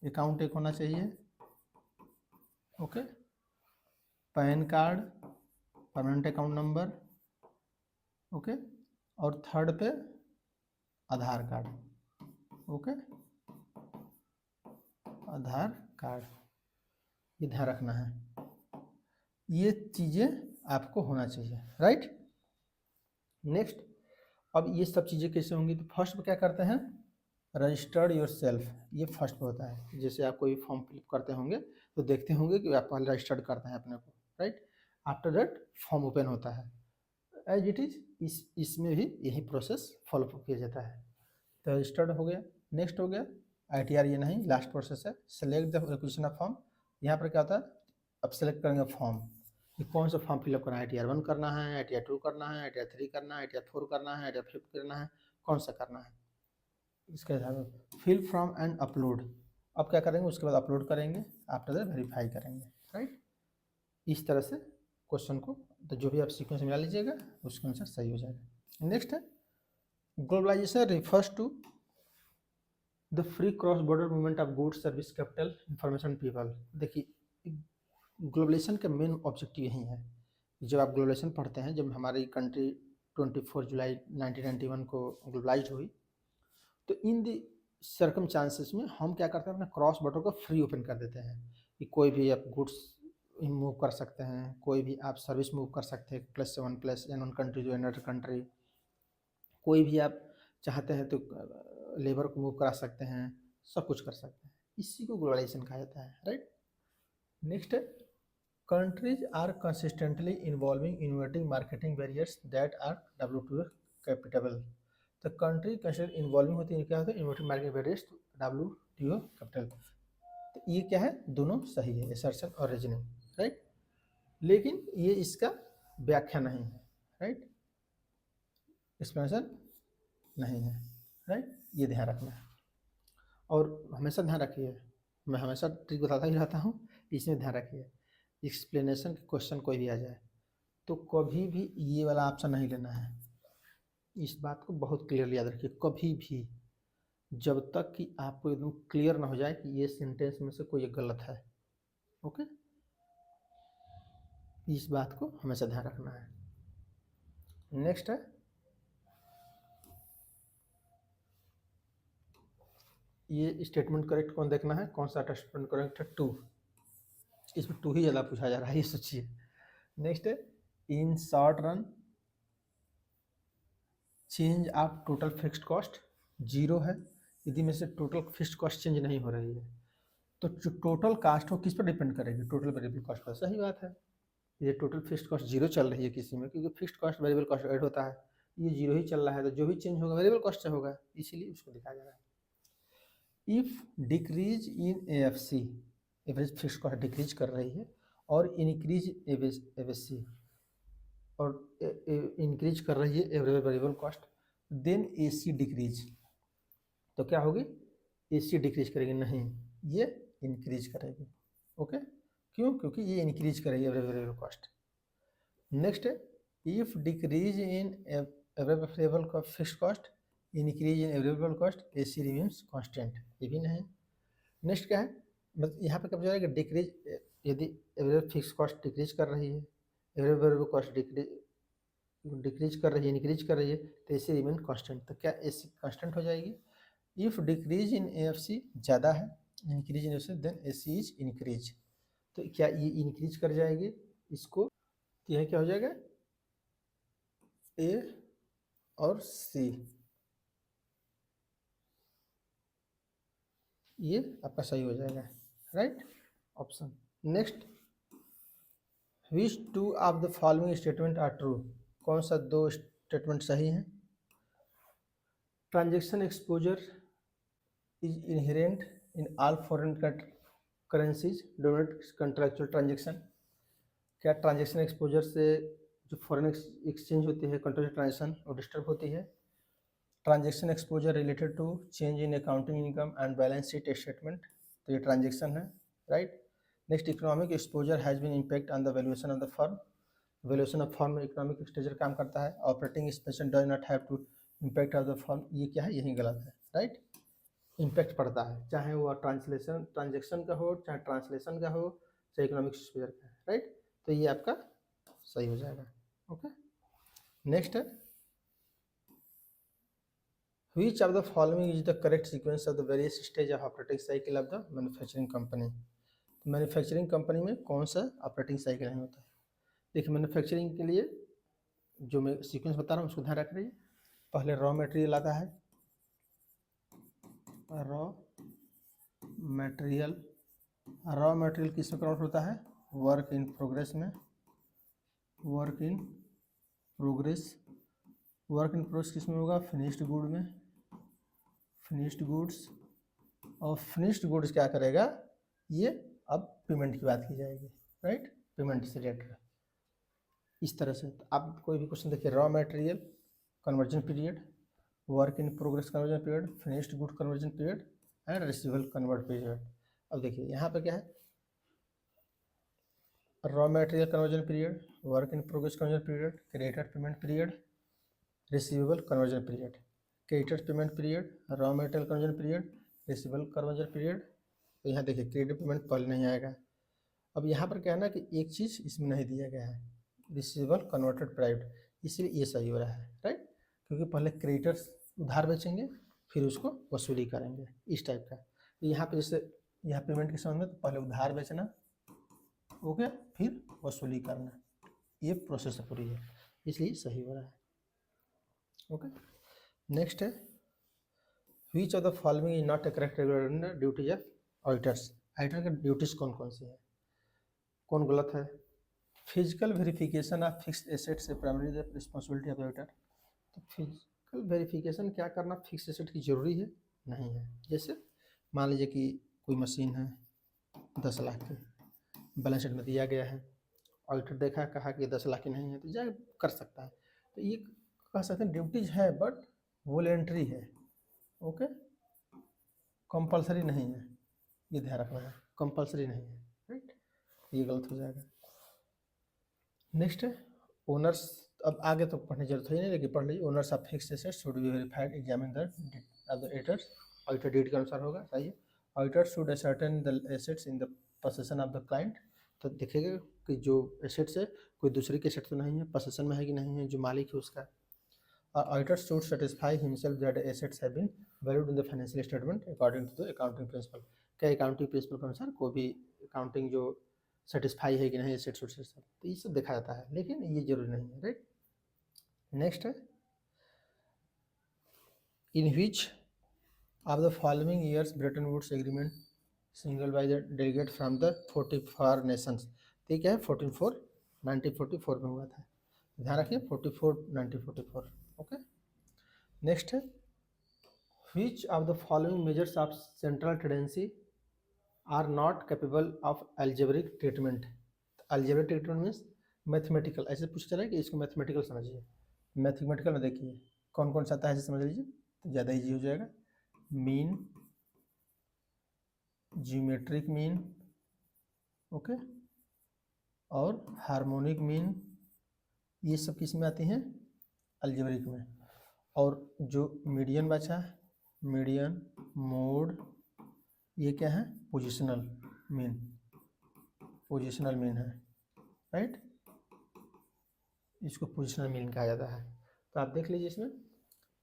अकाउंट एक होना चाहिए, okay, pan card, permanent account number, okay, और थर्ड पे आधार कार्ड, ओके, आधार कार्ड, ये ध्यान रखना है, ये चीज़ें आपको होना चाहिए, राइट। नेक्स्ट, अब ये सब चीज़ें कैसे होंगी, तो फर्स्ट पे क्या करते हैं, रजिस्टर्ड योर सेल्फ, ये फर्स्ट पे होता है। जैसे आप कोई फॉर्म फिलअप करते होंगे तो देखते होंगे कि आप पहले रजिस्टर्ड करते हैं अपने को, right, after that form open होता है, एज इट इज इसमें भी यही प्रोसेस फॉलो किया जाता है। तो रजिस्टर्ड हो गया, नेक्स्ट हो गया ITR, ये नहीं, लास्ट प्रोसेस है, select the requisition of form. यहाँ पर क्या होता है, अब सेलेक्ट करेंगे फॉर्म कि कौन सा फॉर्म फिलअप करना है, ITR 1 करना है, ITR 2 करना है, ITR 3 करना है, ITR 4 करना है, ITR 5 करना है, कौन सा करना है, इसके आधार पर फिल फ्रॉम एंड अपलोड। अब क्या करेंगे, उसके बाद अपलोड करेंगे, आफ्टर दैट वेरीफाई करेंगे, राइट। इस तरह से क्वेश्चन को तो जो भी आप सीक्वेंस मिला लीजिएगा उसके अनुसार सही हो जाएगा। नेक्स्ट है, globalization refers to the free cross border movement of goods service capital information people. देखिए ग्लोबलाइजेशन का मेन ऑब्जेक्टिव यही है। जब आप ग्लोबलाइजेशन पढ़ते हैं, जब हमारी कंट्री 24 जुलाई 1991 को ग्लोबलाइज हुई, तो इन द सर्कमचांसेस में हम क्या करते हैं, अपने क्रॉस बॉर्डर को फ्री ओपन कर देते हैं कि कोई भी आप गुड्स मूव कर सकते हैं, कोई भी आप सर्विस मूव कर सकते हैं, +1 कंट्री टू अनदर कंट्री। कोई भी आप चाहते हैं तो लेबर को मूव करा सकते हैं, सब कुछ कर सकते हैं। इसी को ग्लोबलाइजेशन कहा जाता है, राइट। नेक्स्ट है countries are consistently involving innovating marketing barriers that are WTO compatible. तो कंट्री कंसिस्टेंट इन्वॉल्विंग होती है, क्या होता है, innovating marketing barriers WTO capital. तो ये क्या है, दोनों सही है, असर्शन और रीजनिंग, राइट। लेकिन ये इसका व्याख्या नहीं है, राइट, एक्सप्लेनेशन नहीं है, राइट। ये ध्यान रखना है और हमेशा ध्यान रखिए, मैं हमेशा ट्रिक बताता ही रहता हूँ, इसमें ध्यान रखिए। एक्सप्लेनेशन के क्वेश्चन कोई भी आ जाए तो कभी भी ये वाला ऑप्शन नहीं लेना है। इस बात को बहुत क्लियरली याद रखिए, कभी भी, जब तक कि आपको एकदम क्लियर ना हो जाए कि ये सेंटेंस में से कोई एक गलत है। ओके, इस बात को हमेशा ध्यान रखना है। नेक्स्ट है, ये स्टेटमेंट करेक्ट कौन देखना है, कौन सा स्टेटमेंट करेक्ट है, 2। इसमें 2 ही ज़्यादा पूछा जा रहा है, ये सोचिए। नेक्स्ट है, in short run change of total fixed cost 0 है। यदि में से टोटल फिक्स्ड कॉस्ट चेंज नहीं हो रही है तो जो टोटल कॉस्ट हो किस पर डिपेंड करेगी, टोटल वेरिएबल कॉस्ट पर। सही बात है, ये टोटल फिक्स्ड कॉस्ट 0 चल रही है किसी में, क्योंकि fixed cost variable cost add होता है, ये 0 ही चल रहा है, तो जो भी चेंज होगा वेरिएबल कॉस्ट से होगा, इसीलिए उसको दिखाया जा रहा है। If decrease in AFC, average fixed cost decrease कर रही है, और इंक्रीज AFC और इंक्रीज कर रही है average variable cost, then AC decrease, तो क्या होगी, AC डिक्रीज करेगी, नहीं, ये इंक्रीज करेगी। ओके, क्यों, क्योंकि ये इंक्रीज करेगी एवरेज वेरिएबल कॉस्ट। नेक्स्ट है, if decrease in average variable fixed cost increase in variable cost AC remains constant, ये भी नहीं। नेक्स्ट क्या है, मतलब यहाँ पे क्या हो जाएगा, डिक्रीज, यदि एवरेज फिक्स कॉस्ट डिक्रीज कर रही है, एवरेज वेरिएबल कॉस्ट डिक्रीज कर रही है, इंक्रीज कर रही है, तो AC रिमेन कांस्टेंट, तो क्या AC कांस्टेंट हो जाएगी। इफ डिक्रीज इन AFC ज़्यादा है, increase in AFC, then AC is increase, तो क्या ये इंक्रीज कर जाएगी इसको, तो यह क्या हो जाएगा, A और C, ये आपका सही हो जाएगा, right, option. Next, which 2 of the following statement are true, कौन सा 2 स्टेटमेंट सही हैं। Transaction exposure is inherent in all foreign currencies dominate contractual transaction. क्या ट्रांजेक्शन एक्सपोजर से जो फॉरेन एक्सचेंज होती है, कंट्रैक्चुअल ट्रांजेक्शन, वो डिस्टर्ब होती है। Transaction exposure related to change in accounting income and balance sheet statement, तो ये ट्रांजेक्शन है, right. Next, economic exposure has been impact on the valuation of the firm, valuation of firm में economic exposure काम करता है। Operating expansion does not have to impact of the firm, ये क्या है, यही गलत है, राइट। इम्पैक्ट पड़ता है, चाहे वो ट्रांजेक्शन का हो, चाहे ट्रांसलेशन का हो, चाहे इकोनॉमिक एक्सपोजर का, राइट, तो ये आपका सही हो जाएगा। ओके, नेक्स्ट है, which of the following is the correct sequence of the various stage of operating cycle of the manufacturing company। तो मैन्युफैक्चरिंग कंपनी में कौन सा ऑपरेटिंग साइकिल नहीं होता है। देखिए मैन्युफैक्चरिंग के लिए जो मैं सीक्वेंस बता रहा हूँ उसको ध्यान रख रही है। पहले रॉ मटेरियल आता है, रॉ मटेरियल किस में कन्वर्ट होता है, वर्क इन प्रोग्रेस में, वर्क इन प्रोग्रेस किस में होगा, फिनिश्ड गुड में, फिनिश्ड गुड्स। और फिनिश्ड गुड्स क्या करेगा, ये अब पेमेंट की बात की जाएगी, राइट, पेमेंट से रिलेटेड, इस तरह से। तो आप कोई भी क्वेश्चन देखिए, raw material conversion period, work in progress conversion period, finished good conversion period and receivable convert period. अब देखिए यहाँ पे क्या है, raw material conversion period, work in progress conversion period, creditor payment period, receivable conversion period. Creditor payment period, raw material conversion period, receivable conversion period, तो यहाँ देखिए credit payment पहले नहीं आएगा। अब यहाँ पर क्या है ना कि एक चीज़ इसमें नहीं दिया गया है, रिसीवेबल कन्वर्टेड प्राइवेट, इसलिए ये सही हो रहा है, राइट, क्योंकि पहले क्रेडिटर्स उधार बेचेंगे फिर उसको वसूली करेंगे, इस टाइप का। तो यहाँ पे जैसे यहाँ पेमेंट के समय में तो पहले उधार बेचना, ओके, फिर वसूली करना, ये प्रोसेस पूरी है, इसलिए सही हो रहा है, ओके। नेक्स्ट है which of the following is not a correct duties of auditors. Auditor की ड्यूटीज कौन कौन सी है, कौन गलत है। Physical verification of fixed assets है primary the responsibility of auditor. तो फिजिकल वेरिफिकेशन क्या करना फिक्स एसेट की जरूरी है नहीं है। जैसे मान लीजिए कि कोई मशीन है 10 लाख की, बैलेंस शीट में दिया गया है, ऑडिटर देखा कहा कि 10 लाख की नहीं है, तो जाए कर सकता है। तो ये कह सकते हैं ड्यूटीज है बट वॉलेंट्री है, ओके, कंपलसरी नहीं है, ये ध्यान रखना है, कंपलसरी नहीं है, राइट, ये गलत हो जाएगा। नेक्स्ट है ओनर्स, अब आगे तो पढ़ने की जरूरत है नहीं, लेकिन पढ़ लीजिए। Owners of fixed assets should be verified examine the auditors, auditor deed के अनुसार होगा, सही है। Auditor should ascertain the assets in the possession of the client, तो देखेगा कि जो एसेट्स है कोई दूसरे के एसेट तो नहीं है, पोसेशन में है कि नहीं है, जो मालिक है उसका। Auditor should satisfy himself that assets have been valued in the financial statement according to the accounting principle. क्या अकाउंटिंग प्रिंसिपल के अनुसार कोई भी अकाउंटिंग जो सेटिस्फाई है कि नहीं एसेट्स और सब, तो ये सब देखा जाता है, लेकिन ये जरूरी नहीं है, राइट। नेक्स्ट है in which of the following years Bretton Woods agreement single by the delegate from the 44 nations. तो ये क्या है 1944 में हुआ था, ध्यान रखिए 1944, ओके। नेक्स्ट है which of the following measures of central tendency are not capable of algebraic treatment. Algebraic treatment means mathematical, ऐसे पूछा जा रहा है कि इसको मैथमेटिकल समझिए। मैथमेटिकल में देखिए कौन कौन सा आता है, ऐसे समझ लीजिए तो ज़्यादा ईजी हो जाएगा। मीन, ज्योमेट्रिक मीन, ओके, और हार्मोनिक मीन, ये सब किस में आती हैं, अलजेब्रिक में। और जो मीडियन बचा, मीडियन, मोड, ये क्या है पोजिशनल मीन, पोजिशनल मीन है, राइट, इसको पोजिशनल मीन कहा जाता है। तो आप देख लीजिए इसमें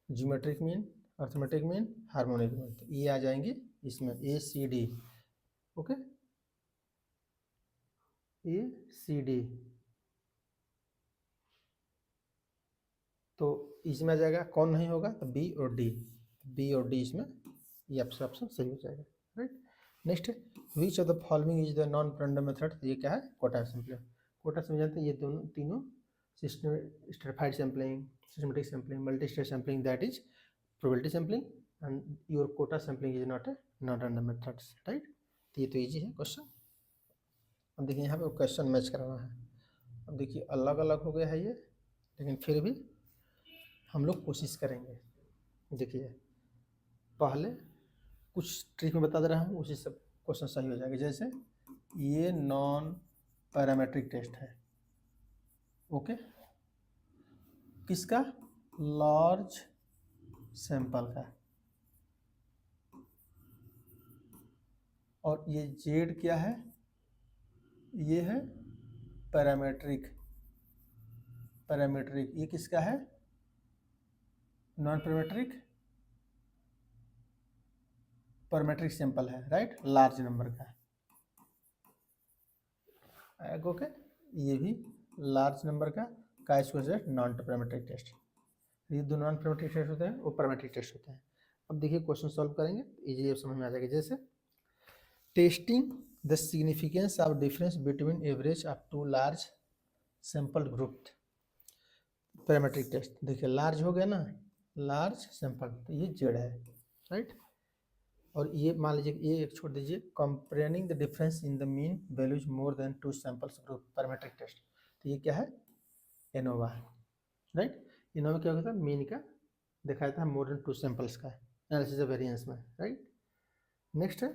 geometric mean, arithmetic mean, harmonic mean, तो ये आ जाएंगे इसमें ACD, ओके, ACD, तो इसमें आ जाएगा, कौन नहीं होगा तो B और D इसमें, ये आपसे ऑप्शन सही हो जाएगा, राइट। नेक्स्ट है which of the following is the non random method. ये क्या है कोटा सैंपलिंग। कोटा सैंपलिंग जानते हैं, ये दोनों तीनों stratified sampling, systematic sampling, multi stage sampling, that is probability sampling, and your quota sampling is not a non random methods, right. तो ये तो ईजी है क्वेश्चन। अब देखिए यहाँ पे क्वेश्चन मैच कराना है। अब देखिए अलग अलग हो गया है ये, लेकिन फिर भी हम लोग कोशिश करेंगे। देखिए पहले कुछ ट्रिक में बता दे रहा हूँ, उसी से क्वेश्चन सही हो जाएगा। जैसे ये नॉन पैरामेट्रिक टेस्ट है, ओके, किसका, लार्ज सैंपल का, और ये जेड क्या है, ये है पैरामेट्रिक, ये किसका है, नॉन पैरामेट्रिक, पैरामेट्रिक सैंपल है, राइट, लार्ज नंबर का, ओके, ये भी लार्ज नंबर का इसको नॉन पैरामेट्रिक टेस्ट। ये दो नॉन पैरामेट्रिक टेस्ट होते हैं, वो पैरामेट्रिक टेस्ट होते हैं। अब देखिए क्वेश्चन सॉल्व करेंगे, इजीली समझ में आ जाएगा। जैसे testing the significance of difference between average of two large sample group, parametric test. देखिए लार्ज हो गया ना, लार्ज सैंपल, तो ये जेड है, राइट। और ये मान लीजिए ये एक छोड़ दीजिए, comparing the difference in the mean values more than two samples group, parametric test, तो ये क्या है, एनोवा, राइट। इनोवा क्या होता है, मीन का देखा जाता है मोर देन टू सैंपल्स का एनालिसिस ऑफ वेरिएंस में, राइट। नेक्स्ट है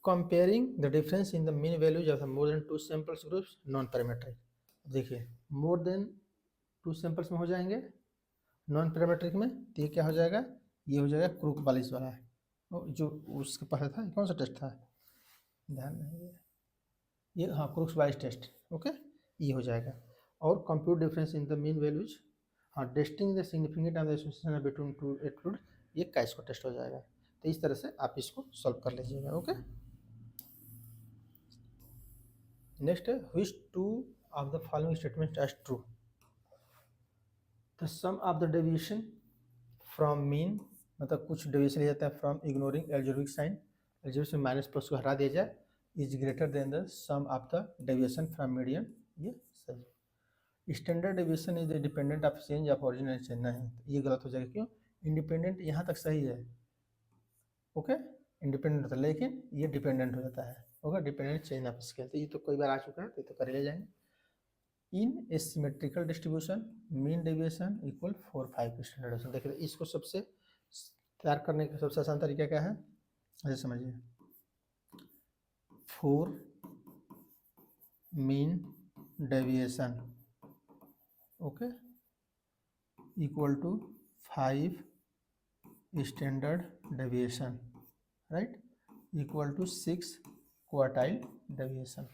comparing the difference in the mean values of more than two samples groups, non parametric. देखिए मोर देन टू सैंपल्स में हो जाएंगे नॉन पैरामेट्रिक में, तो ये क्या हो जाएगा, ये हो जाएगा क्रूक बालिश वाला है, जो उसके पहले था, कौन सा टेस्ट था, ध्यान नहीं है, ये हाँ क्रूक्स बालिश टेस्ट, ओके, ये हो जाएगा। और compute difference in the mean values, हाँ testing the significant of the association between two attribute, ये का इसको टेस्ट हो जाएगा। तो इस तरह से आप इसको सॉल्व कर लीजिएगा, ओके। नेक्स्ट है which two of the following statement are true, the sum of the deviation from mean, मतलब कुछ डेविएशन लिया जाता है from ignoring algebraic sign, algebraic में माइनस प्लस को हटा दिया जाए, is greater than the sum of the deviation from median, ये सही। Standard deviation is dependent of change of origin and change, नहीं ये गलत हो जाएगा, क्यों, इंडिपेंडेंट यहाँ तक सही है, ओके, इंडिपेंडेंट होता है लेकिन ये डिपेंडेंट हो जाता है, okay, dependent change of scale, तो ये तो कई बार आ चुका है, तो ये तो कर ले जाएंगे। In a symmetrical distribution mean deviation equal 4-5 standard deviation, देखिए इसको सबसे तैयार करने का सबसे आसान तरीका क्या है, ऐसे समझिए, 4 mean deviation, okay, equal to 5 standard deviation, right, equal to 6 quartile deviation.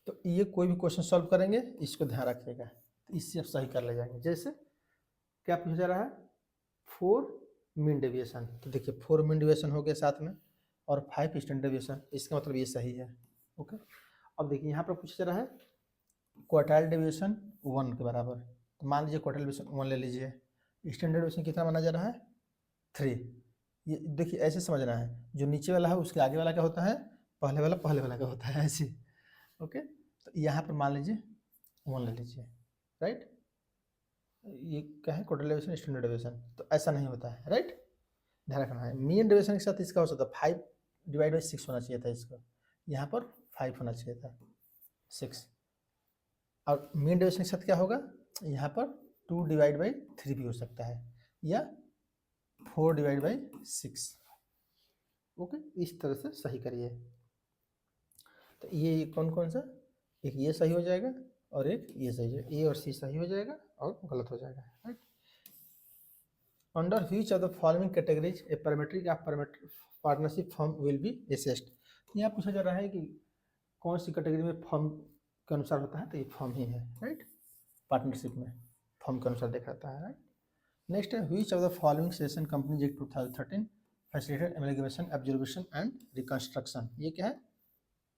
तो ये कोई भी क्वेश्चन सॉल्व करेंगे इसको ध्यान रखिएगा, तो इससे आप सही कर ले जाएंगे। जैसे क्या पूछा जा रहा है, 4 मीन डेविएशन, तो देखिए 4 मीन डेविएशन हो गया साथ में, और 5 स्टैंडर्ड डेविएशन, इसका मतलब ये सही है, ओके। अब देखिए यहाँ पर पूछा जा रहा है क्वार्टाइल डेविएशन 1 के बराबर, तो मान लीजिए क्वार्टाइल डेविएशन 1 ले लीजिए, स्टैंडर्ड डेविएशन कितना माना जा रहा है 3, ये देखिए ऐसे समझना है, जो नीचे वाला है उसके आगे वाला क्या होता है, पहले वाला का होता है, ऐसे, ओके। तो यहाँ पर मान लीजिए 1 ले लीजिए, राइट, ये क्या है क्वार्टाइल डेविएशन स्टैंडर्ड डेविएशन, तो ऐसा नहीं होता है, राइट, ध्यान रखना है। मीन डेविएशन के साथ इसका हो सकता है 5/6 होना चाहिए था, इसको यहाँ पर 5 होना चाहिए था, 6, और मीन डेविएशन के साथ क्या होगा, यहाँ पर 2/3 भी हो सकता है, या 4/6, ओके, इस तरह से सही करिए। तो ये कौन कौन सा, एक ये सही हो जाएगा और एक ये सही है, ए और सी सही हो जाएगा और गलत हो जाएगा, right. Under which of the following categories A parametric of partnership firm will be assessed, यहाँ पूछा जा रहा है कि कौन सी कैटेगरी में फर्म के अनुसार होता है, तो ये फर्म ही है, राइट, पार्टनरशिप में फर्म के अनुसार देखा जाता है, राइट। नेक्स्ट है which of the following session companies act 2013 facilitated amalgamation observation and reconstruction, ये क्या है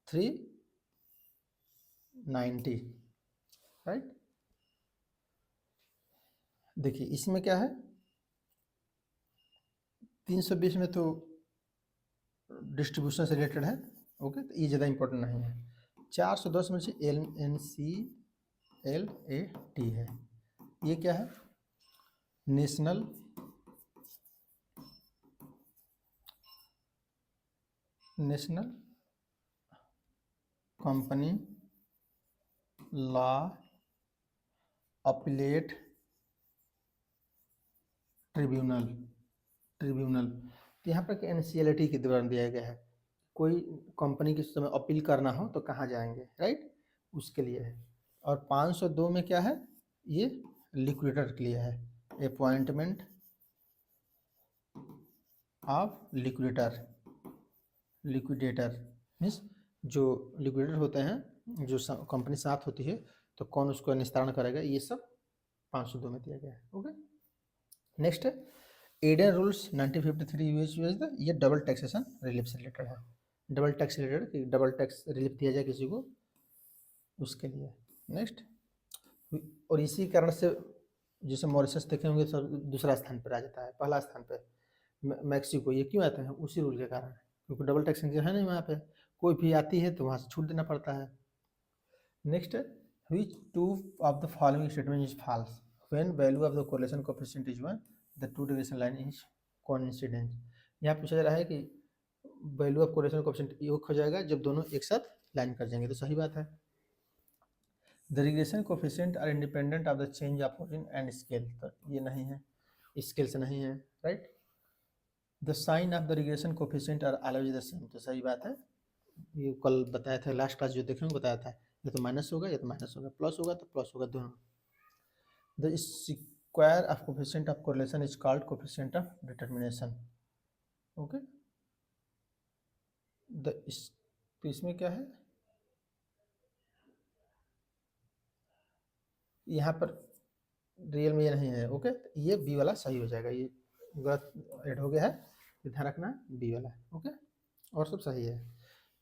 390, राइट। देखिए इसमें क्या है 320 में तो डिस्ट्रीब्यूशन से रिलेटेड है, ओके, तो ये ज़्यादा इंपॉर्टेंट नहीं है। 410 में से NCLAT है, ये क्या है national company law appellate tribunal, तो यहाँ पर NCLAT के दौरान दिया गया है, कोई कंपनी के समय अपील करना हो तो कहाँ जाएंगे, राइट, उसके लिए है। और 502 में क्या है, ये लिक्विडेटर के लिए है, अपॉइंटमेंट ऑफ लिक्विडेटर मीन्स जो लिक्विडेटर होते हैं, जो कंपनी साथ होती है तो कौन उसको निस्तारण करेगा, ये सब 502 में दिया गया है, ओके। नेक्स्ट है एडेन रूल्स 1953 यूएस, ये डबल टैक्सेशन रिलीफ से रिलेटेड है, डबल टैक्स रिलेटेड कि डबल टैक्स रिलीफ दिया जाए किसी को, उसके लिए। नेक्स्ट, और इसी कारण से जैसे मॉरिशस देखे होंगे सब दूसरा स्थान पर आ जाता है, पहला स्थान पर मैक्सिको, ये क्यों आते हैं उसी रूल के कारण, क्योंकि डबल टैक्सेशन है नहीं वहाँ पे, कोई भी आती है तो वहाँ से छूट देना पड़ता है। नेक्स्ट है which two of the following statement is false when value of the correlation coefficient is 1 the two deviation line is coincident, यहाँ पूछा जा रहा है कि वैल्यू ऑफ कोरिलेशन कोएफिशिएंट ये हो जाएगा जब दोनों एक साथ लाइन कर जाएंगे, तो सही बात है। The regression coefficient are independent of the change of origin and scale, तो ये नहीं है, स्केल से नहीं है, right. The sign of the regression coefficient are always the same, तो सही बात है, ये कल बताया था, लास्ट क्लास जो देखे होंगे बताया था, ये तो माइनस होगा, ये तो माइनस होगा, प्लस होगा तो प्लस होगा, दोनों। The square of coefficient of correlation is called coefficient of determination. Okay, तो इसमें क्या है, यहाँ पर रियल में ये नहीं है। ओके, ये बी वाला सही हो जाएगा, ये गलत ऐड हो गया है, ये ध्यान रखना, बी वाला। ओके, और सब सही है।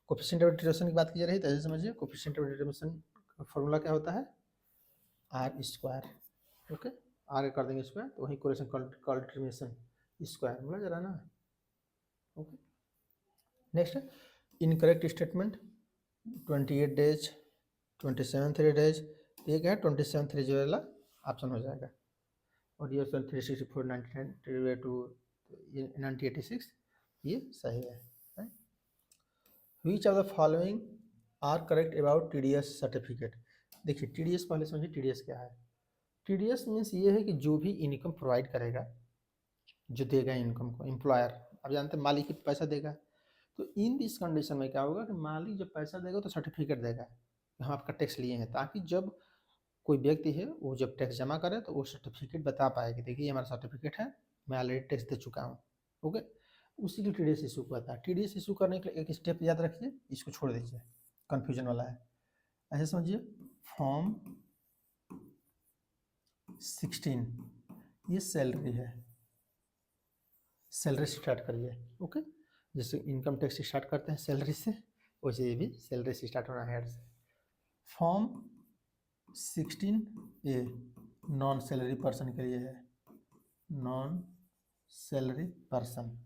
कोफिशिएंट ऑफ डिटर्मिनेशन की बात की जा रही है, तो ऐसे समझिए कोफिशिएंट ऑफ डिटर्मिनेशन का फॉर्मूला क्या होता है, आर स्क्वायर। ओके, आर कर देंगे स्क्वायर, तो वही कोरिलेशन कॉल डिटर्मिनेशन स्क्वायर मिला जा रहा है ना। Okay, next incorrect statement 28 days 27 3 days, ये क्या है 27 3 जो वाला ऑप्शन हो जाएगा, और ये 364 99 टू 1986 ये सही है। Which of the following are correct about TDS certificate. देखिए TDS पहले समझिए, TDS क्या है। TDS मीन्स ये है कि जो भी इनकम प्रोवाइड करेगा, जो देगा इनकम को एम्प्लॉयर, आप जानते हैं मालिक ही पैसा देगा, तो इन दिस कंडीशन में क्या होगा कि मालिक जब पैसा देगा तो सर्टिफिकेट देगा कि हम आपका टैक्स लिए हैं, ताकि जब कोई व्यक्ति है वो जब टैक्स जमा करे तो वो सर्टिफिकेट बता पाए कि देखिए हमारा सर्टिफिकेट है, मैं ऑलरेडी टैक्स दे चुका हूँ। ओके, उसी के TDS इशू करता है। TDS इशू करने के लिए एक स्टेप याद रखिए, इसको छोड़ दीजिए, कन्फ्यूजन वाला है। ऐसे समझिए, फॉर्म 16 ये सैलरी है, सैलरी से स्टार्ट करिए। ओके, जैसे इनकम टैक्स स्टार्ट करते हैं सैलरी से, वैसे ये भी सैलरी से स्टार्ट होना है, हेड से। Form 16A non salary person के लिए है, non salary person.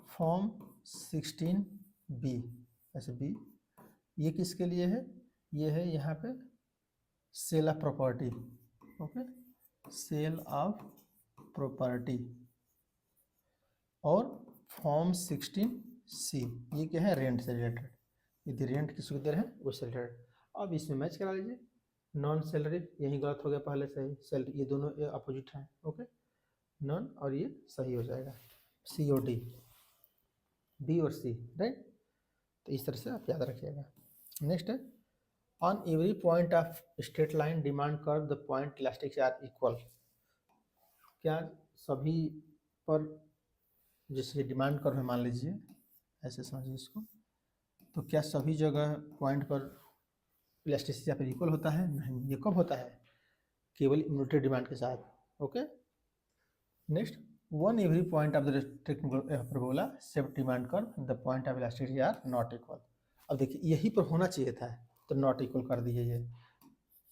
Form 16B ऐसे बी, ये किसके लिए है, ये है यहाँ पे sale of property. Okay, sale of property. और फॉर्म 16C ये क्या है, रेंट से रिलेटेड, यदि रेंट किसी को दे रहे हैं उससे रिलेटेड। अब इसमें मैच करा लीजिए, नॉन सैलरी यही गलत हो गया पहले से ही, सैलरी ये दोनों अपोजिट हैं। ओके, नॉन और ये सही हो जाएगा, COD, B और C, राइट। तो इस तरह से आप याद रखिएगा। नेक्स्ट है, on every point of straight line demand curve the point elastic are equal. क्या सभी पर, जैसे डिमांड कर्व है मान लीजिए, ऐसे समझिए इसको, तो क्या सभी जगह पॉइंट पर इलास्टिसिटी यहाँ पर इक्वल होता है? नहीं, ये कब होता है, केवल यूनिटरी डिमांड के साथ। Okay, next, one every point of the parabola safe demand curve the point of elasticity are not equal. अब देखिए यही पर होना चाहिए था, तो नॉट इक्वल कर दिए, ये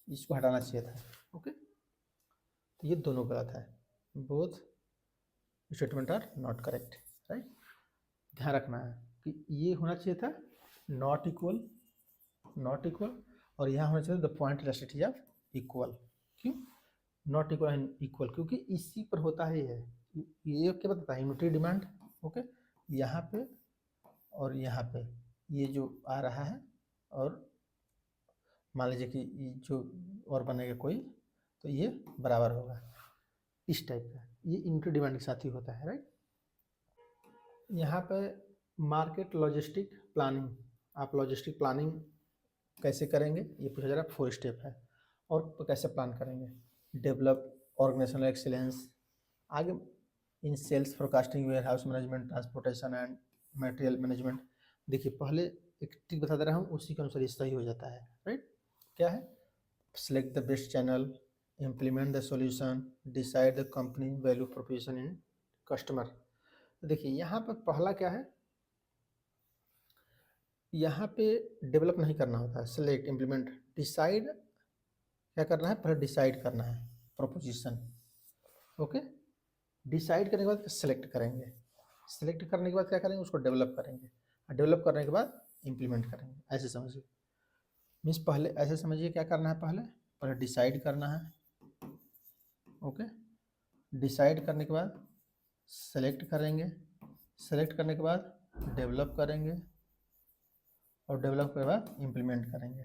इसको हटाना चाहिए था। ओके, तो ये दोनों गलत है, both statement are not correct, right. ध्यान रखना है कि ये होना चाहिए था नॉट इक्वल, नॉट इक्वल, और यहाँ होना चाहिए the point elasticity of equal. क्यों नॉट इक्वल एंड इक्वल, क्योंकि इसी पर होता है ये क्या बताता है, यूनिटरी डिमांड। ओके, यहाँ पे और यहाँ पे ये जो आ रहा है, और मान लीजिए कि जो और बनेगा कोई, तो ये बराबर होगा, इस टाइप का, ये यूनिटरी डिमांड के साथ ही होता है, राइट। यहाँ पे मार्केट लॉजिस्टिक प्लानिंग, आप लॉजिस्टिक प्लानिंग कैसे करेंगे ये पूछा जा रहा है, 4 स्टेप है, और कैसे प्लान करेंगे, डेवलप ऑर्गेनाइजेशनल एक्सीलेंस, आगे in sales forecasting, warehouse management, transportation and material management. देखिए पहले एक ट्रिक बता दे रहा हूँ, उसी के अनुसार ये सही हो जाता है, राइट। क्या है, select the best channel, implement the solution, decide the company value proposition in customer. देखिए यहाँ पर पहला क्या है, यहाँ पे डेवलप नहीं करना होता है, सेलेक्ट, इम्प्लीमेंट, डिसाइड क्या करना है, पहले डिसाइड करना है प्रोपोजिशन। ओके, डिसाइड करने के बाद सेलेक्ट करेंगे, सेलेक्ट करने के बाद क्या करेंगे, उसको डेवलप करेंगे, और डेवलप करने के बाद इम्प्लीमेंट करेंगे। ऐसे समझिए, मीन्स पहले ऐसे समझिए क्या करना है, पहले पहले डिसाइड करना है। ओके, डिसाइड करने के बाद सेलेक्ट करेंगे, सेलेक्ट करने के बाद डेवलप करेंगे, और डेवलप करने के बाद इम्प्लीमेंट करेंगे।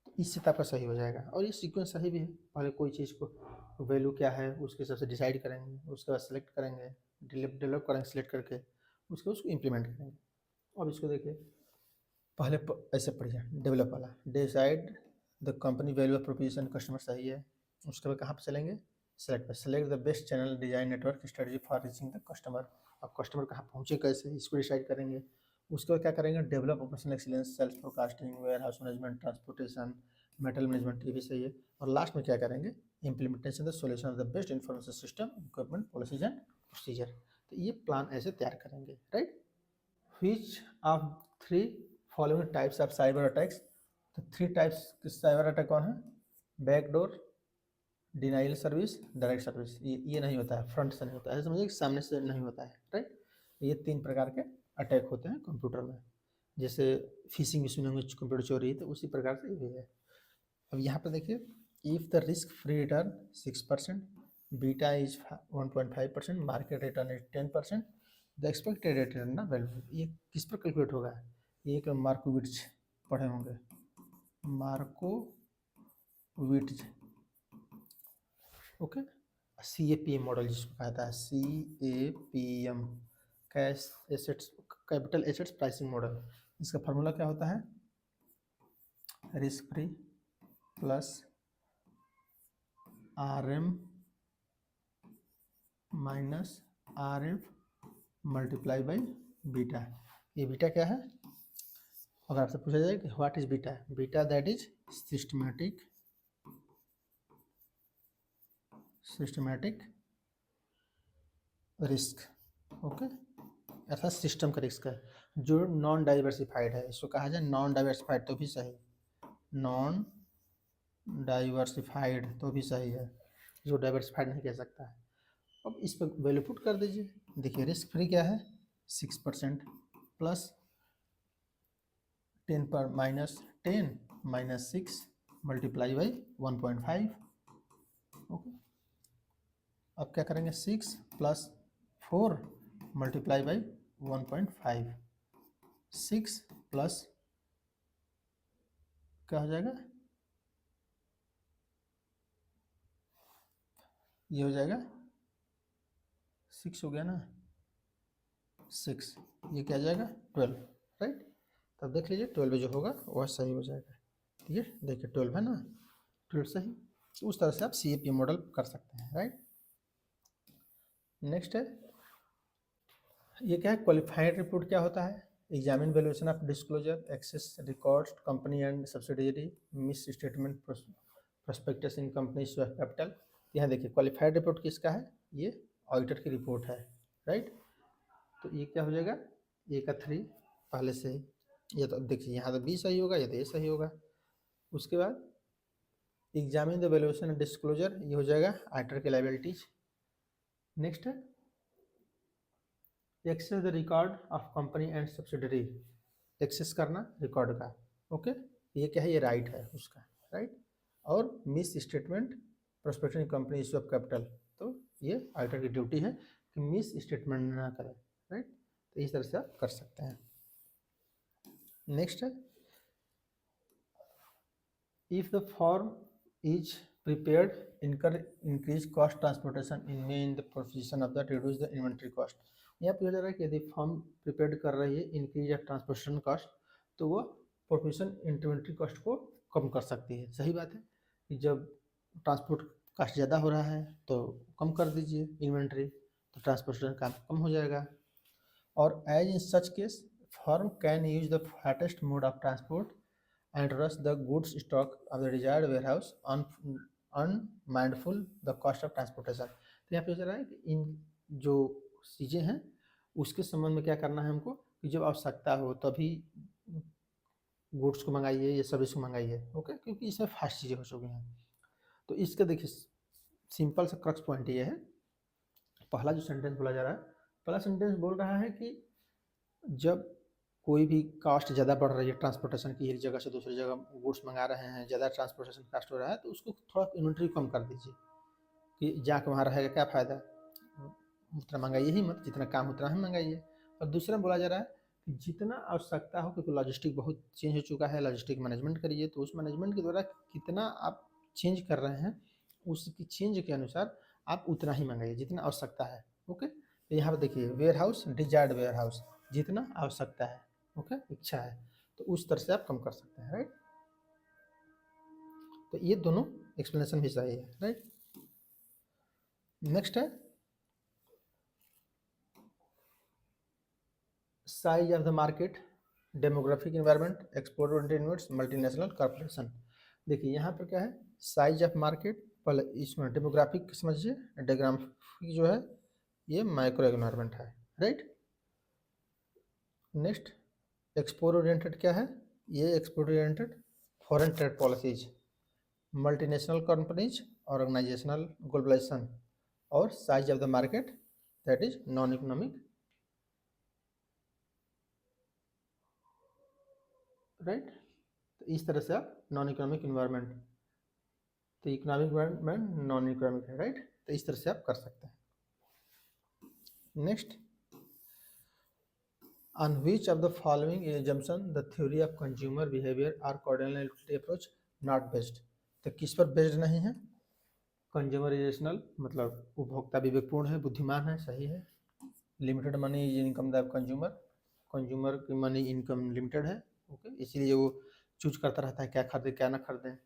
तो इससे तो आपका सही हो जाएगा, और ये सीक्वेंस सही भी है। पहले कोई चीज़ को वैल्यू क्या है उसके हिसाब से डिसाइड करेंगे, उसके बाद सेलेक्ट करेंगे, डेवलप करेंगे सेलेक्ट करके, उसको इम्प्लीमेंट करेंगे। अब इसको देखिए, पहले ऐसे पढ़िए, डेवलप वाला, decide the company value of proposition customer सही है, उसके बाद कहाँ पर चलेंगे, select the best channel design network strategy for reaching the customer. अब कस्टमर कहाँ पहुँचे कैसे, इसको डिसाइड करेंगे। उसके बाद क्या करेंगे, develop operational excellence, sales forecasting, warehouse management, transportation, metal management, ये भी सही है। और लास्ट में क्या करेंगे, implementation the solution of the best information system, equipment, policies and procedure. तो ये प्लान ऐसे तैयार करेंगे, right. Which of 3 following types of cyber attacks. तो 3 टाइप्स के साइबर अटैक कौन है, backdoor, denial service, direct service. ये नहीं होता है, फ्रंट से नहीं होता है, समझिए सामने से नहीं होता है, राइट। ये 3 प्रकार के अटैक होते हैं कंप्यूटर में। जैसे फिशिंग भी सुने होंगे, कंप्यूटर चोरी, तो उसी प्रकार से ये भी है। अब यहाँ पर देखिए, if the risk free return 6%, beta is 1.5%, market return is 10%, the expected return ना वैल्यू, ये किस पर कैलकुलेट होगा, ये एक मार्कोविट्ज पढ़े होंगे, मार्कोविट्ज, ओके। CAPM मॉडल जिसको कहता है, CAPM, cash assets capital assets pricing model. इसका फार्मूला क्या होता है, risk free plus RM minus RF multiply by beta. ये बीटा क्या है, अगर आपसे पूछा जाए कि what is beta, beta that is systematic risk, okay, अर्थात सिस्टम का रिस्क है जो नॉन डाइवर्सिफाइड है। इसको कहा जाए नॉन डाइवर्सिफाइड तो भी सही, नॉन डाइवर्सिफाइड तो भी सही है, जो डाइवर्सिफाइड नहीं कह सकता है। अब इस पर वैल्यू पुट कर दीजिए। देखिए रिस्क फ्री क्या है, 6% प्लस 10 पर minus 10 minus 6 multiply by 1.5, okay. अब क्या करेंगे, 6 प्लस 4 मल्टीप्लाई बाई 1.5, 6 प्लस क्या हो जाएगा, ये हो जाएगा 6 हो गया ना, 6, ये क्या आ जाएगा 12, राइट। तब देख लीजिए 12 जो होगा वह सही हो जाएगा, ठीक है। देखिए 12 है ना, 12 सही। तो उस तरह से आप CAPM मॉडल कर सकते हैं, राइट। नेक्स्ट है, ये क्या है, क्वालिफाइड रिपोर्ट क्या होता है, examine valuation of disclosure, access records, company and subsidiary, miss statement prospectus in company share capital. यहाँ देखिए क्वालिफाइड रिपोर्ट किसका है, ये ऑडिटर की रिपोर्ट है, राइट। तो ये क्या हो जाएगा, ए का 3 पहले से ही, ये तो देखिए यहाँ तो बी सही होगा, या तो ए सही होगा। उसके बाद examine the valuation and disclosure, ये हो जाएगा ऑडिटर की लायबिलिटीज। नेक्स्ट है access the record of company and subsidiary, access करना रिकॉर्ड का, ओके। ये क्या है, ये राइट है उसका, राइट। और miss statement prospective company issue of capital, तो ये ऑडिटर की ड्यूटी है कि मिस स्टेटमेंट ना करें, राइट। तो इस तरह से आप कर सकते हैं। नेक्स्ट है, if the form is prepared increase cost transportation in may in the position of that reduce the inventory cost। यहाँ पे हो जा रहा है कि यदि फॉर्म प्रिपेयर कर रही है इंक्रीज या ट्रांसपोर्टेशन कॉस्ट, तो वो प्रोफेशन इन्वेंट्री कॉस्ट को कम कर सकती है। सही बात है कि जब ट्रांसपोर्ट कॉस्ट ज़्यादा हो रहा है तो कम कर दीजिए इन्वेंट्री, तो ट्रांसपोर्टेशन का कम हो जाएगा। और as in such case form can use the fastest mode of transport and rush the goods stock of the desired warehouse unmindful the cost of transportation। तो यहाँ पे हो रहा है कि इन जो चीज़ें हैं उसके संबंध में क्या करना है हमको, कि जब आवश्यकता हो तभी गुड्स को मंगाइए या सर्विस को मंगाइए, ओके, क्योंकि इसमें फास्ट चीज़ें हो चुकी हैं। तो इसका देखिए सिंपल सा क्रक्स पॉइंट ये है, पहला जो सेंटेंस बोला जा रहा है, पहला सेंटेंस बोल रहा है कि जब कोई भी कॉस्ट ज़्यादा बढ़ रही है ट्रांसपोर्टेशन की, एक जगह से दूसरी जगह गुड्स मंगा रहे हैं, ज़्यादा ट्रांसपोर्टेशन कॉस्ट हो रहा है, तो उसको थोड़ा इन्वेंट्री कम कर दीजिए कि जाके वहाँ रहेगा क्या फ़ायदा, उतना मंगाइए ही मत, जितना काम उतना ही मंगाइए। और दूसरा बोला जा रहा है कि जितना आवश्यकता हो, क्योंकि लॉजिस्टिक बहुत चेंज हो चुका है, लॉजिस्टिक मैनेजमेंट करिए, तो उस मैनेजमेंट के द्वारा कितना आप चेंज कर रहे हैं उसकी चेंज के अनुसार आप उतना ही मंगाइए जितना आवश्यकता है, ओके। तो यहाँ पर देखिए warehouse, desired warehouse, जितना आवश्यकता है, ओके, इच्छा है, तो उस तरह से आप कम कर सकते हैं, राइट। तो ये दोनों एक्सप्लेनेशन भी सही है, राइट। नेक्स्ट है size of the market, demographic environment, export oriented invests, multinational corporation. देखिए यहाँ पर क्या है, साइज ऑफ मार्केट, पहले इसमें डेमोग्राफिक समझिए, डेमोग्राफिक जो है ये माइक्रो इन्वायरमेंट है, राइट। नेक्स्ट एक्सपोर्ट ओरिएंटेड क्या है, ये export oriented foreign trade policies, multinational companies, organisational globalisation, और size of the market that is non economic, right. तो इस तरह से आप नॉन इकोनॉमिक इन्वायरमेंट, तो इकोनॉमिक इन्वायरमेंट नॉन इकोनॉमिक है, राइट। तो इस तरह से आप कर सकते हैं। Next, on which of the following assumption the theory of consumer behavior or coordinated approach not based, तो किस पर बेस्ड नहीं है। कंज्यूमर रेशनल मतलब उपभोक्ता विवेकपूर्ण है, बुद्धिमान है, सही है। Limited money is income the consumer, consumer की मनी इनकम लिमिटेड है, ओके, इसीलिए वो चूज करता रहता है क्या खरीदे क्या ना खरीदें।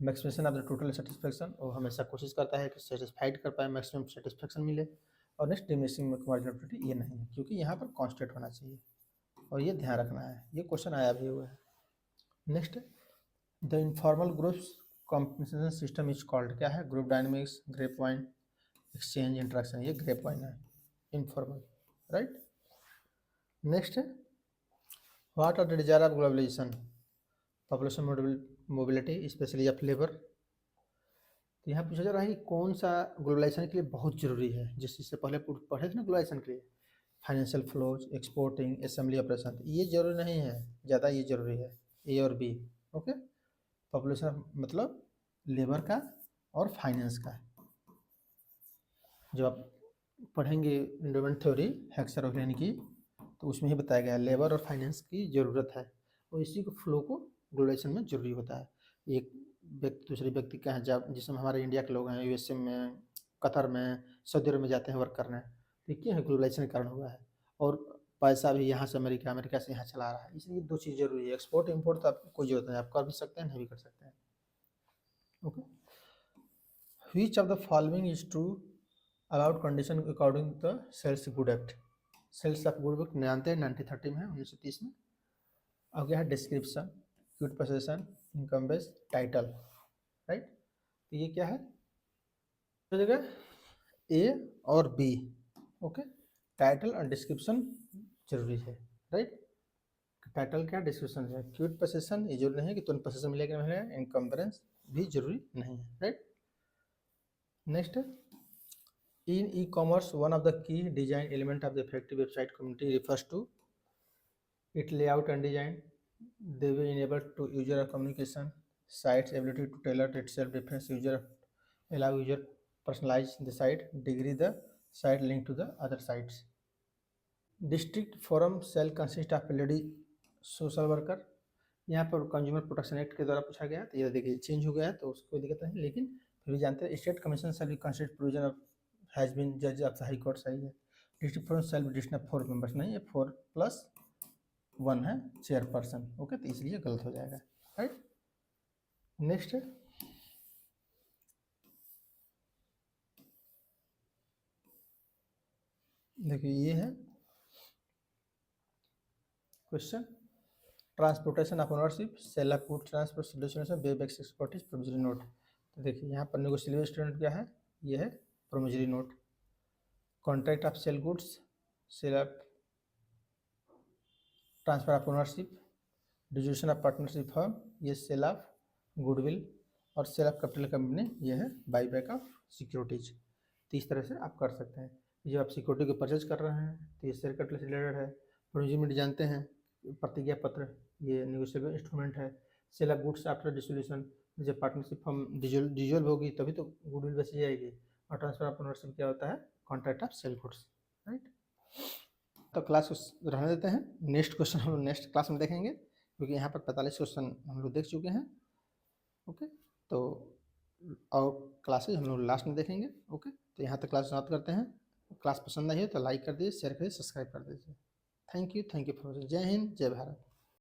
मैक्सिमेशन ऑफ द टोटल सेटिस्फेक्शन, वो हमेशा कोशिश करता है कि सेटिस्फाइड कर पाए, मैक्सिमम सेटिस्फेक्शन मिले। और नेक्स्ट डिमिनिशिंग मार्जिनलिटी, ये नहीं है क्योंकि यहाँ पर कांस्टेंट होना चाहिए और ये ध्यान रखना है, ये क्वेश्चन आया भी हुआ है। Next, the informal groups compensation system is called, क्या है, group dynamics, grapevine, exchange interaction, ये ग्रेप वाइन है, इनफॉर्मल, राइट। नेक्स्ट है what are the desire of globalization, population mobility especially of labour. तो यहाँ पूछा जा रहा है कि कौन सा ग्लोबलाइजेशन के लिए बहुत जरूरी है, जिससे पहले पढ़े थे ना ग्लोबलाइजेशन के लिए, financial flows, exporting, assembly operation, ये जरूरी नहीं है ज़्यादा, ये जरूरी है ए और बी, ओके। पॉपुलेशन मतलब लेबर का और फाइनेंस का, जब आप पढ़ेंगे एंडोमेंट थ्योरी हेक्सर ओकलेन की, तो उसमें ही बताया गया है लेबर और फाइनेंस की ज़रूरत है, और इसी को फ्लो को ग्लोबलाइजेशन में जरूरी होता है। एक व्यक्ति दूसरे व्यक्ति का है, जब जिसमें हमारे इंडिया के लोग हैं यूएसए में, कतर में, सऊदी अरब में जाते हैं वर्क करने, तो क्या है, ग्लोबलाइजेशन के कारण हुआ है। और पैसा भी यहाँ से अमेरिका, अमेरिका से यहाँ चला रहा है, इसलिए दो चीज़ जरूरी है। एक्सपोर्ट इम्पोर्ट तो आपको कोई जरूरत नहीं, आप कर भी सकते हैं, नहीं भी कर सकते हैं, okay. Which of the following is true about condition according to the sales good act, sales of good act जानते हैं 1930 में है, 1930 में। अब क्या है, description, cute possession, income base, title, right. तो ये क्या है, तो जगह ए और बी, ओके। टाइटल और डिस्क्रिप्शन जरूरी है, राइट। टाइटल क्या, डिस्क्रिप्शन है। क्यूट पोसेशन ये जरूरी नहीं है कि तुरंत पोसेशन मिलेगा नहीं मिलेगा, इनकम्बरेंस भी जरूरी नहीं है, right. Next, in e commerce one of the key design element of the effective website community refers to it layout and design, they will enable to user communication, sites ability to tailor itself different user, allow user personalize the site, degree the site link to the other sites। district forum shall consist of lady social worker, यहाँ पर consumer protection act के द्वारा पूछा गया, तो ये देखिए change हो गया है तो उसको दिक्कत नहीं, लेकिन फिर भी जानते हैं state commission shall be considered provision of has been जज ऑफ द हाई कोर्ट, सही है। District forum shall be district 4 members, नहीं है 4+1 है चेयरपर्सन, ओके, तो इसलिए गलत हो जाएगा, राइट। नेक्स्ट है देखिए ये है question, transportation of ownership, sale of good transport solution, buybacks expertise, provisory note. तो देखिए यहाँ पर नेगोशिएबल स्टूडेंट क्या है, ये है provisory note. Contract of sale goods, sale of transfer of ownership, distribution of partnership firm, ये सेल ऑफ गुडविल, और सेल ऑफ कैपिटल कंपनी, ये है बाईबैक ऑफ सिक्योरिटीज। तो इस तरह से आप कर सकते हैं। जब आप सिक्योरिटी को परचेज कर रहे हैं तो ये शेयर कैपिटल से रिलेटेड है। प्रोविजन जानते हैं, प्रतिज्ञा पत्र, ये नेगोशिएबल इंस्ट्रूमेंट है। Sale of goods after dissolution, जब पार्टनरशिप फर्म डिजोल्व होगी तभी तो गुडविल बेची जाएगी। और ट्रांसफर ऑफ ओनरशिप क्या होता है, contract of sale goods, right. तो क्लास रहने देते हैं, नेक्स्ट क्वेश्चन हम लोग नेक्स्ट क्लास में देखेंगे, क्योंकि यहाँ पर 45 क्वेश्चन हम लोग देख चुके हैं, ओके। तो और क्लासेज हम लोग लास्ट में देखेंगे, ओके। तो यहाँ तक क्लास समाप्त करते हैं। क्लास पसंद आई है तो लाइक कर दीजिए, शेयर करिए, सब्सक्राइब कर दीजिए। Thank you for watching. जय हिंद, जय भारत।